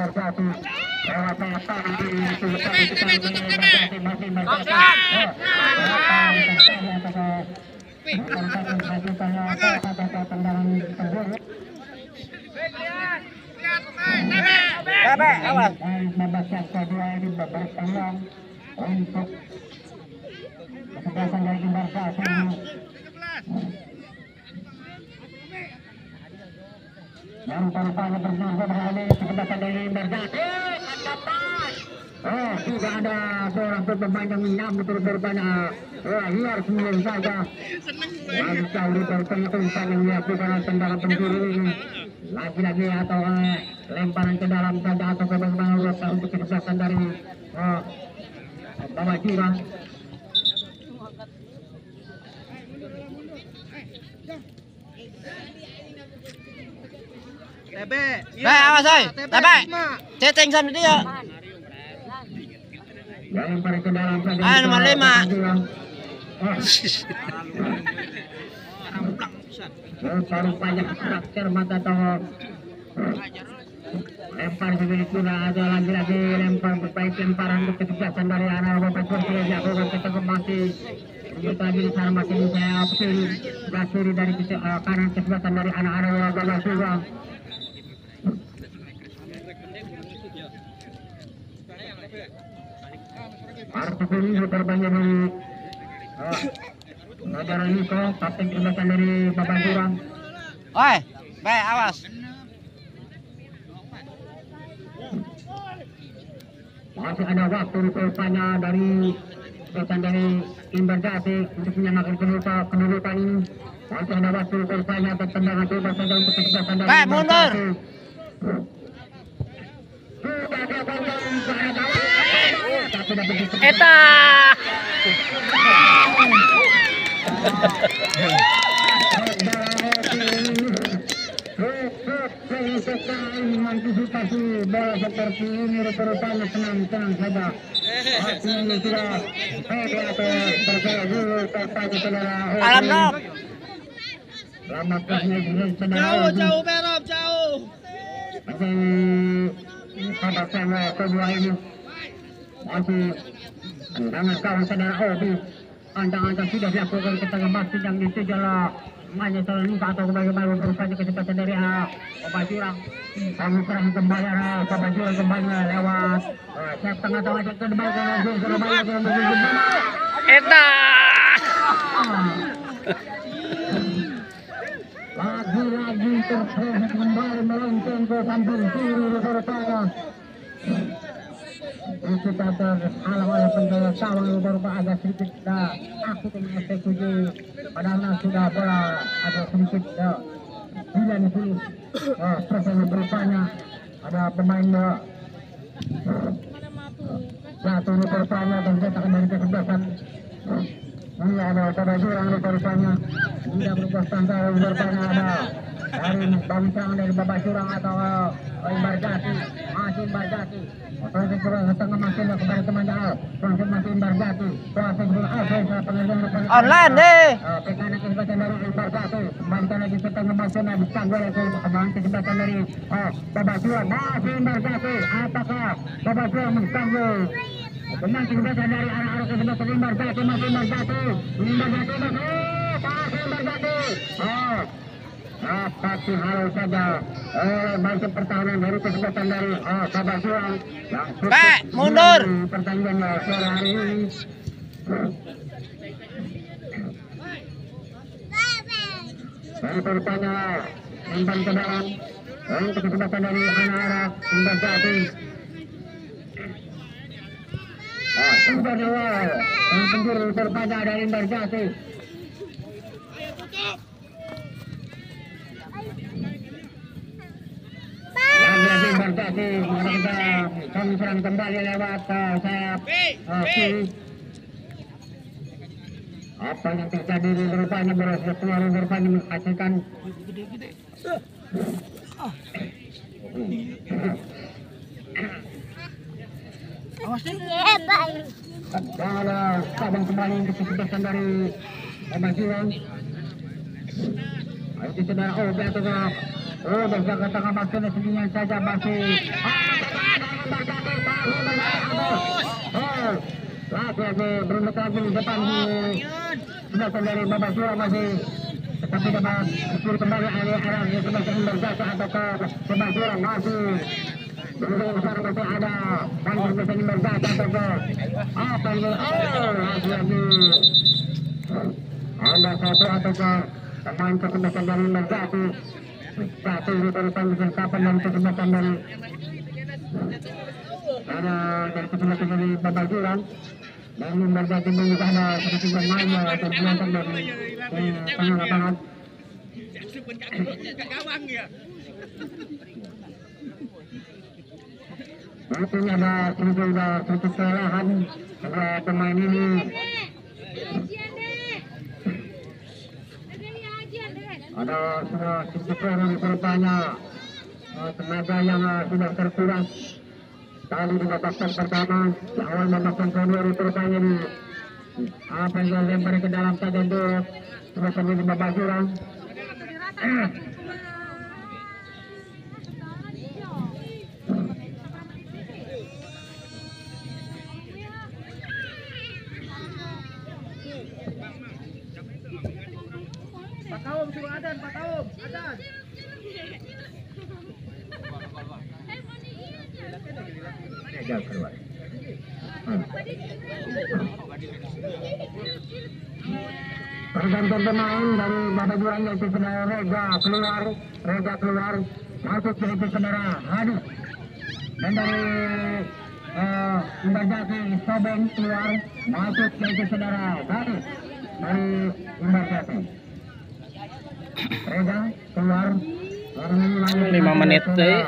Bebe, awas. Babak yang kedua ini babak peluang untuk kesebelasan dari Embarkasi. Yang rupanya berkali kesebelasan dari Embarkasi. Tidak ada seorang pemain yang menyambut rupanya. Liar semua saja. Lalu jauh di tengah yang dilakukan tendangan pencuri ini. Lagi-lagi atau lemparan ke dalam saja atau ke bagaimana untuk kesebelasan dari Babajuran. Tebe, awas oi. Tebe. Ceteng sama dia. Lemparan ke dalam saja. Nomor 5. Baru banyak traktir mata tahu. Lempar sebegitu ada lagi-lagi lempar berbaik lemparan untuk kesebelasan dari anak Babajuran sudah dilakukan ketemu masih tadi di sana masih saya sebelah kiri dari kanan kesebelasan dari anak-anak Babajuran. Artis ini terbanyak dari saudara Niko, kapten kesebelasan dari Babajuran. Oi, baik awas. Masih ada waktu rupanya dari kesebelasan dari Embarkasi untuk menyamakan kedudukan ini. Masih ada waktu rupanya tendangan bebas saja untuk kesebelasan dari Baik, mundur. Eta. Antisipasi bola seperti ini rupanya tenang saja. Ini sudah pede atau percaya dulu terpakai saudara. Alam nok. Selamat saudara. Jauh Berop, jauh. Masih pada sama kedua ini masih tendangan kawan saudara Obi. Andang-andang sudah dilakukan ke tengah masjid yang itu adalah mainnya terluka atau bagaimana berupaya kesempatan dari Babajuran. Kami serang kembali Babajuran kembali lewat tengah-tengah kembali Eta. lagi terus kembali melenceng ke samping kiri rupanya. Itu alam-alam penjara sawang berupa agak sedikit aku mengeksekusi padahal sudah bola ada sedikit 90% berupanya ada pemain Satu rupanya tercetak dari kesebelasan. Ini ada pada jurang rupanya. Tidak berubah tanggal rupanya ada dari bangsa dari babak jurang atau Imbar Jati. Masih Imbar Jati. Proses bola ke tengah masih kepada teman Jaal. Proses masih Imbar Jati. Proses bola pengalian Online deh. tekanan kesempatan dari Imbar Jati. Kembalikan lagi ke tengah masih disanggul ke kembali kesempatan dari babak jurang. Masih Imbar Jati. Apakah babak jurang mensanggul? Benar kesempatan dari arah-arah kesempatan Imbar Jati. Masih Imbar Jati. Imbar Jati masih Imbar Jati. Tapi harus saja bangkit pertahanan dari kesempatan dari babak jurang yang Pak, mundur. pertandingan sore hari ini. Dari rupanya umpan ke dalam untuk kesempatan dari anak-anak Imbar Jati. Umpan awal penjuru terpada dari Imbar Jati. Lagi Imbar Jati kami serang kembali lewat sayap kiri. Apa yang terjadi rupanya bola sudah keluar rupanya menghasilkan bola sabang kembali untuk kesebelasan dari Babak Jurang. Itu saudara jatuh ke berjaga tengah maksudnya sendirian saja masih lagi berunduk lagi di depan di sebelah dari Babak Jurang masih tetapi dapat disuruh kembali arah di sebelah Imbar Jati atau ke Babak Jurang masih berunduk sekarang masih ada banjir di Imbar Jati atau ke apa ini lagi ada satu atau ke pemain kesebelasan dari Imbar Jati. Satu rupanya kapan dan kesempatan dari kesempatan dari Babak Jurang dan Imbar Jati juga ada kesempatan mainnya atau penonton dari tengah lapangan. Artinya ada sedikit kelelahan pada pemain ini. Ada sedikit orang rupanya tenaga yang sudah terkuras kali di babak pertama di awal babak kedua rupanya di apa yang lempar ke dalam saja itu sudah sampai di Babak Jurang. Pak Taum suruh adan, Pak Taum, adan. Jauh keluar. Pergantian pemain dari Babak Jurang yaitu saudara Rega keluar, masuk yaitu saudara Hadi, dan dari Imbar Jati Soben keluar, masuk yaitu saudara Hadi dari Imbar Jati. Rega keluar, 5 menit deh.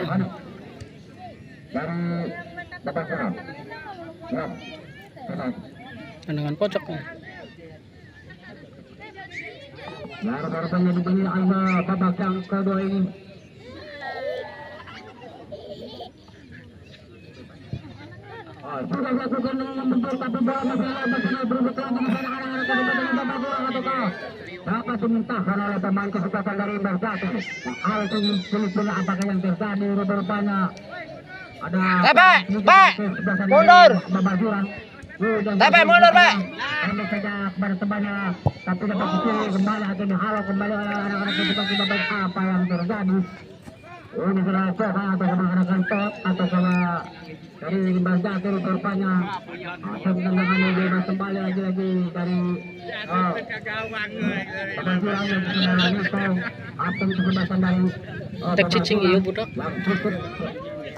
dari Babak Jurang. Dengan pojok nih. Baru-barunya dibeli Alma babak yang kedua ini. Sudah dilakukan dengan bentuk tapi bola masih berbentuk lagi di sana arah-arah kesempatan Babak Jurang ataukah dapat dimintahkan oleh pemain kesempatan dari Imbar Jati. Hal itu sulit apakah yang terjadi rupanya ada Pak, mundur. Babak Jurang. Pak, mundur, Pak. Ambil saja kepada temannya, tapi dapat dipilih kembali atau dihalau kembali oleh anak-anak kesempatan Babak. Apa yang terjadi? Ini sudah Soha atau sama anak-anak Tot atau sama dari Imbar Jati rupanya tendangannya bebas kembali lagi-lagi dari Babak Jurang yang sudah Niko apa kesempatan dari Tek cicing iya budak. yang cukup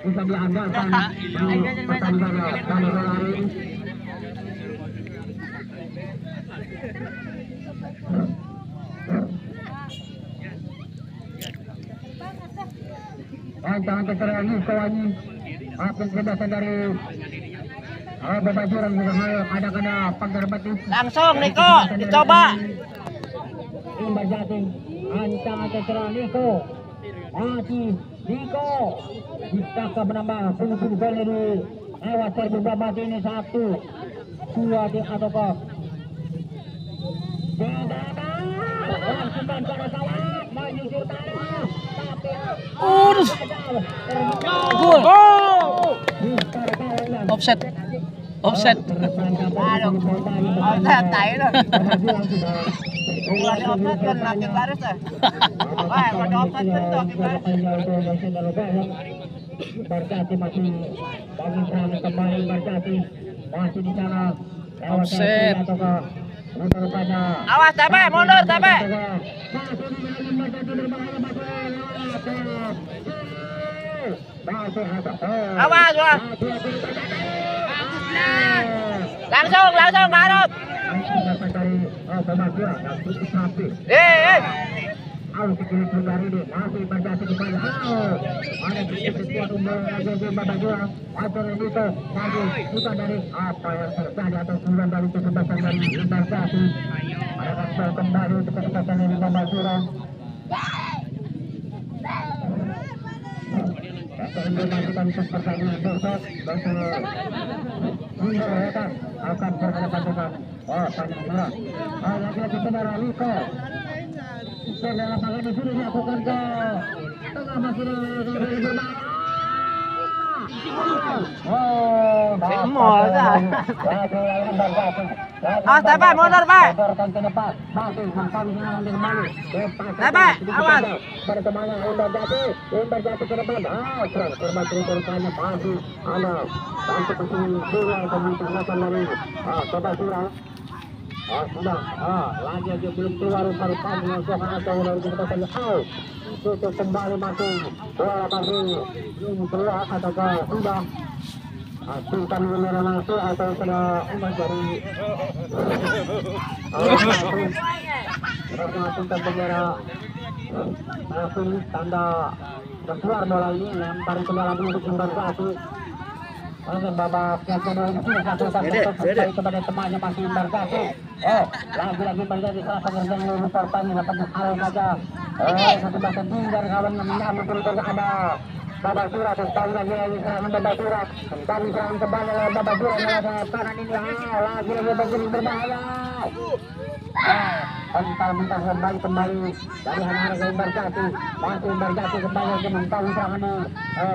bisa diandalkan di pertandingan kali hari ini. Jangan terserah Niko lagi apa kesempatan dari Bapak Jurang juga ada penggerbat itu. Langsung Niko, dicoba. Imbar Jati, ancang atau serang Niko. Mati Niko. Bisa menambah puluh-puluh dari awas terbuka mati ini 1, 2 di ataukah. Langsung pada kawan menyusur tanah. Gol. Offset. Offset. Aduh. Offset tayo na. Wala di offset kan laki baris eh. Wah, wala offset kan laki baris. Barjati masih bagi serangan kembali Barjati masih di sana. Offset. Awas Tabe, mundur Tabe. Awas, wah. Langsung Marut. Kalau sekali kembali deh, masih Barjati kembali. Ada sesuatu Bapak Jurang. Atau itu masih bukan dari apa yang terjadi atau kemudian dari kesempatan dari Barjati. Ada kasih kembali untuk kesempatan dari Bapak Jurang. Akan dilanjutkan untuk pertandingan besok dan mereka akan berhadapan dengan Tanjung Merah. Lagi-lagi saudara Niko. Saudara lapangan sudah dilakukan ke tengah masih Awas Tabe, mundur Pak. Tabe, awas. Perkembangan Barjati ke depan. Korban terus-terusannya pasti ada sampai ke sini dua kemudian dari Bapak Jurang. Sudah, lagi belum keluar umpan dengan atau dari kesempatan out. Tutup kembali masuk bola masih belum keluar ataukah sudah Sultan Merah masuk atau sudah umpan dari Sultan Merah langsung tanda keluar bola ini lempar ke dalam untuk Barjati. Babak yang kedua ini sampai kepada temannya masih Barjati. Lagi-lagi Barjati salah pengerjaan lurus korban dapat hal saja. Satu bahkan tinggal kawan menyambut terus ada Bapak Surat kembali lagi serangan Bapak Surat kembali serangan kembali oleh Bapak Surat ada tangan ini lagi begini berbahaya. Mental kembali dari anak-anak Barjati masih Barjati kembali ke mental serangan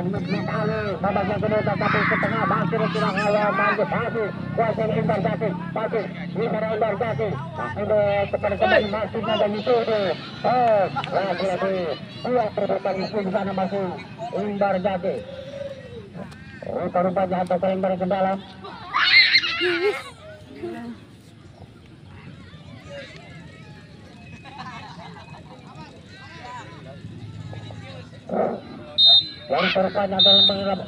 mental Bapak yang kedua tapi ke tengah masih tidak awal lanjut masih kuasa Barjati masih lima Barjati masih kepada kembali masih ada itu lagi dua perbuatan itu di sana masih Barjati rupanya atau kembali ke dalam. Dari pertanyaan dalam mengelap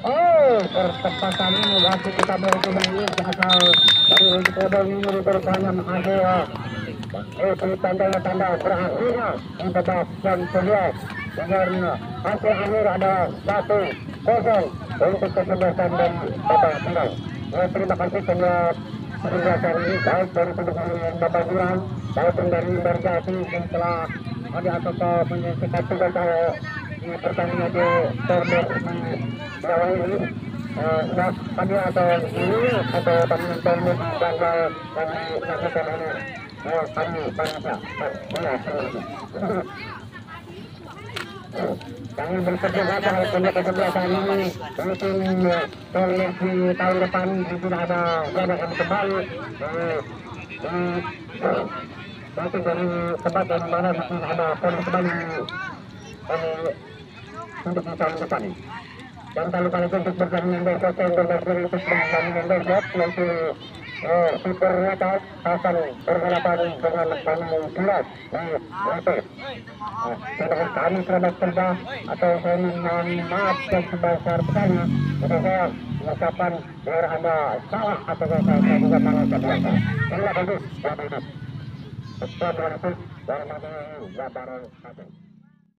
pertempatan ini waktu kita baru kembali asal dari untuk kodong ini pertanyaan ada tanda-tanda berakhirnya yang tetap dan sebelas dengan hasil akhir ada 1-0 untuk kesebelasan dan Bapak Jurang. Terima kasih semua penjelasan ini baik dari pendukung Bapak Jurang maupun dari Barjati yang telah ada atau menyaksikan tugas pertandingan di turnamen bawah ini tadi atau ini atau pertandingan turnamen tanggal kami lakukan ini kami bangsa kami berkesempatan punya kesempatan ini mungkin turnamen di tahun depan sudah ada gerakan kembali nanti dari tempat yang mana mungkin ada turnamen kembali untuk di tahun depan ini. Jangan lupa untuk bergabung besok yang bergabung untuk bergabung besok nanti super retas akan berhadapan dengan kami jelas sedangkan kami selamat kerja atau saya mohon maaf yang sebesar-besarnya jika saya mengucapkan biar Anda salah atau saya juga mengucapkan biasa. Terima kasih. Assalamualaikum warahmatullahi wabarakatuh.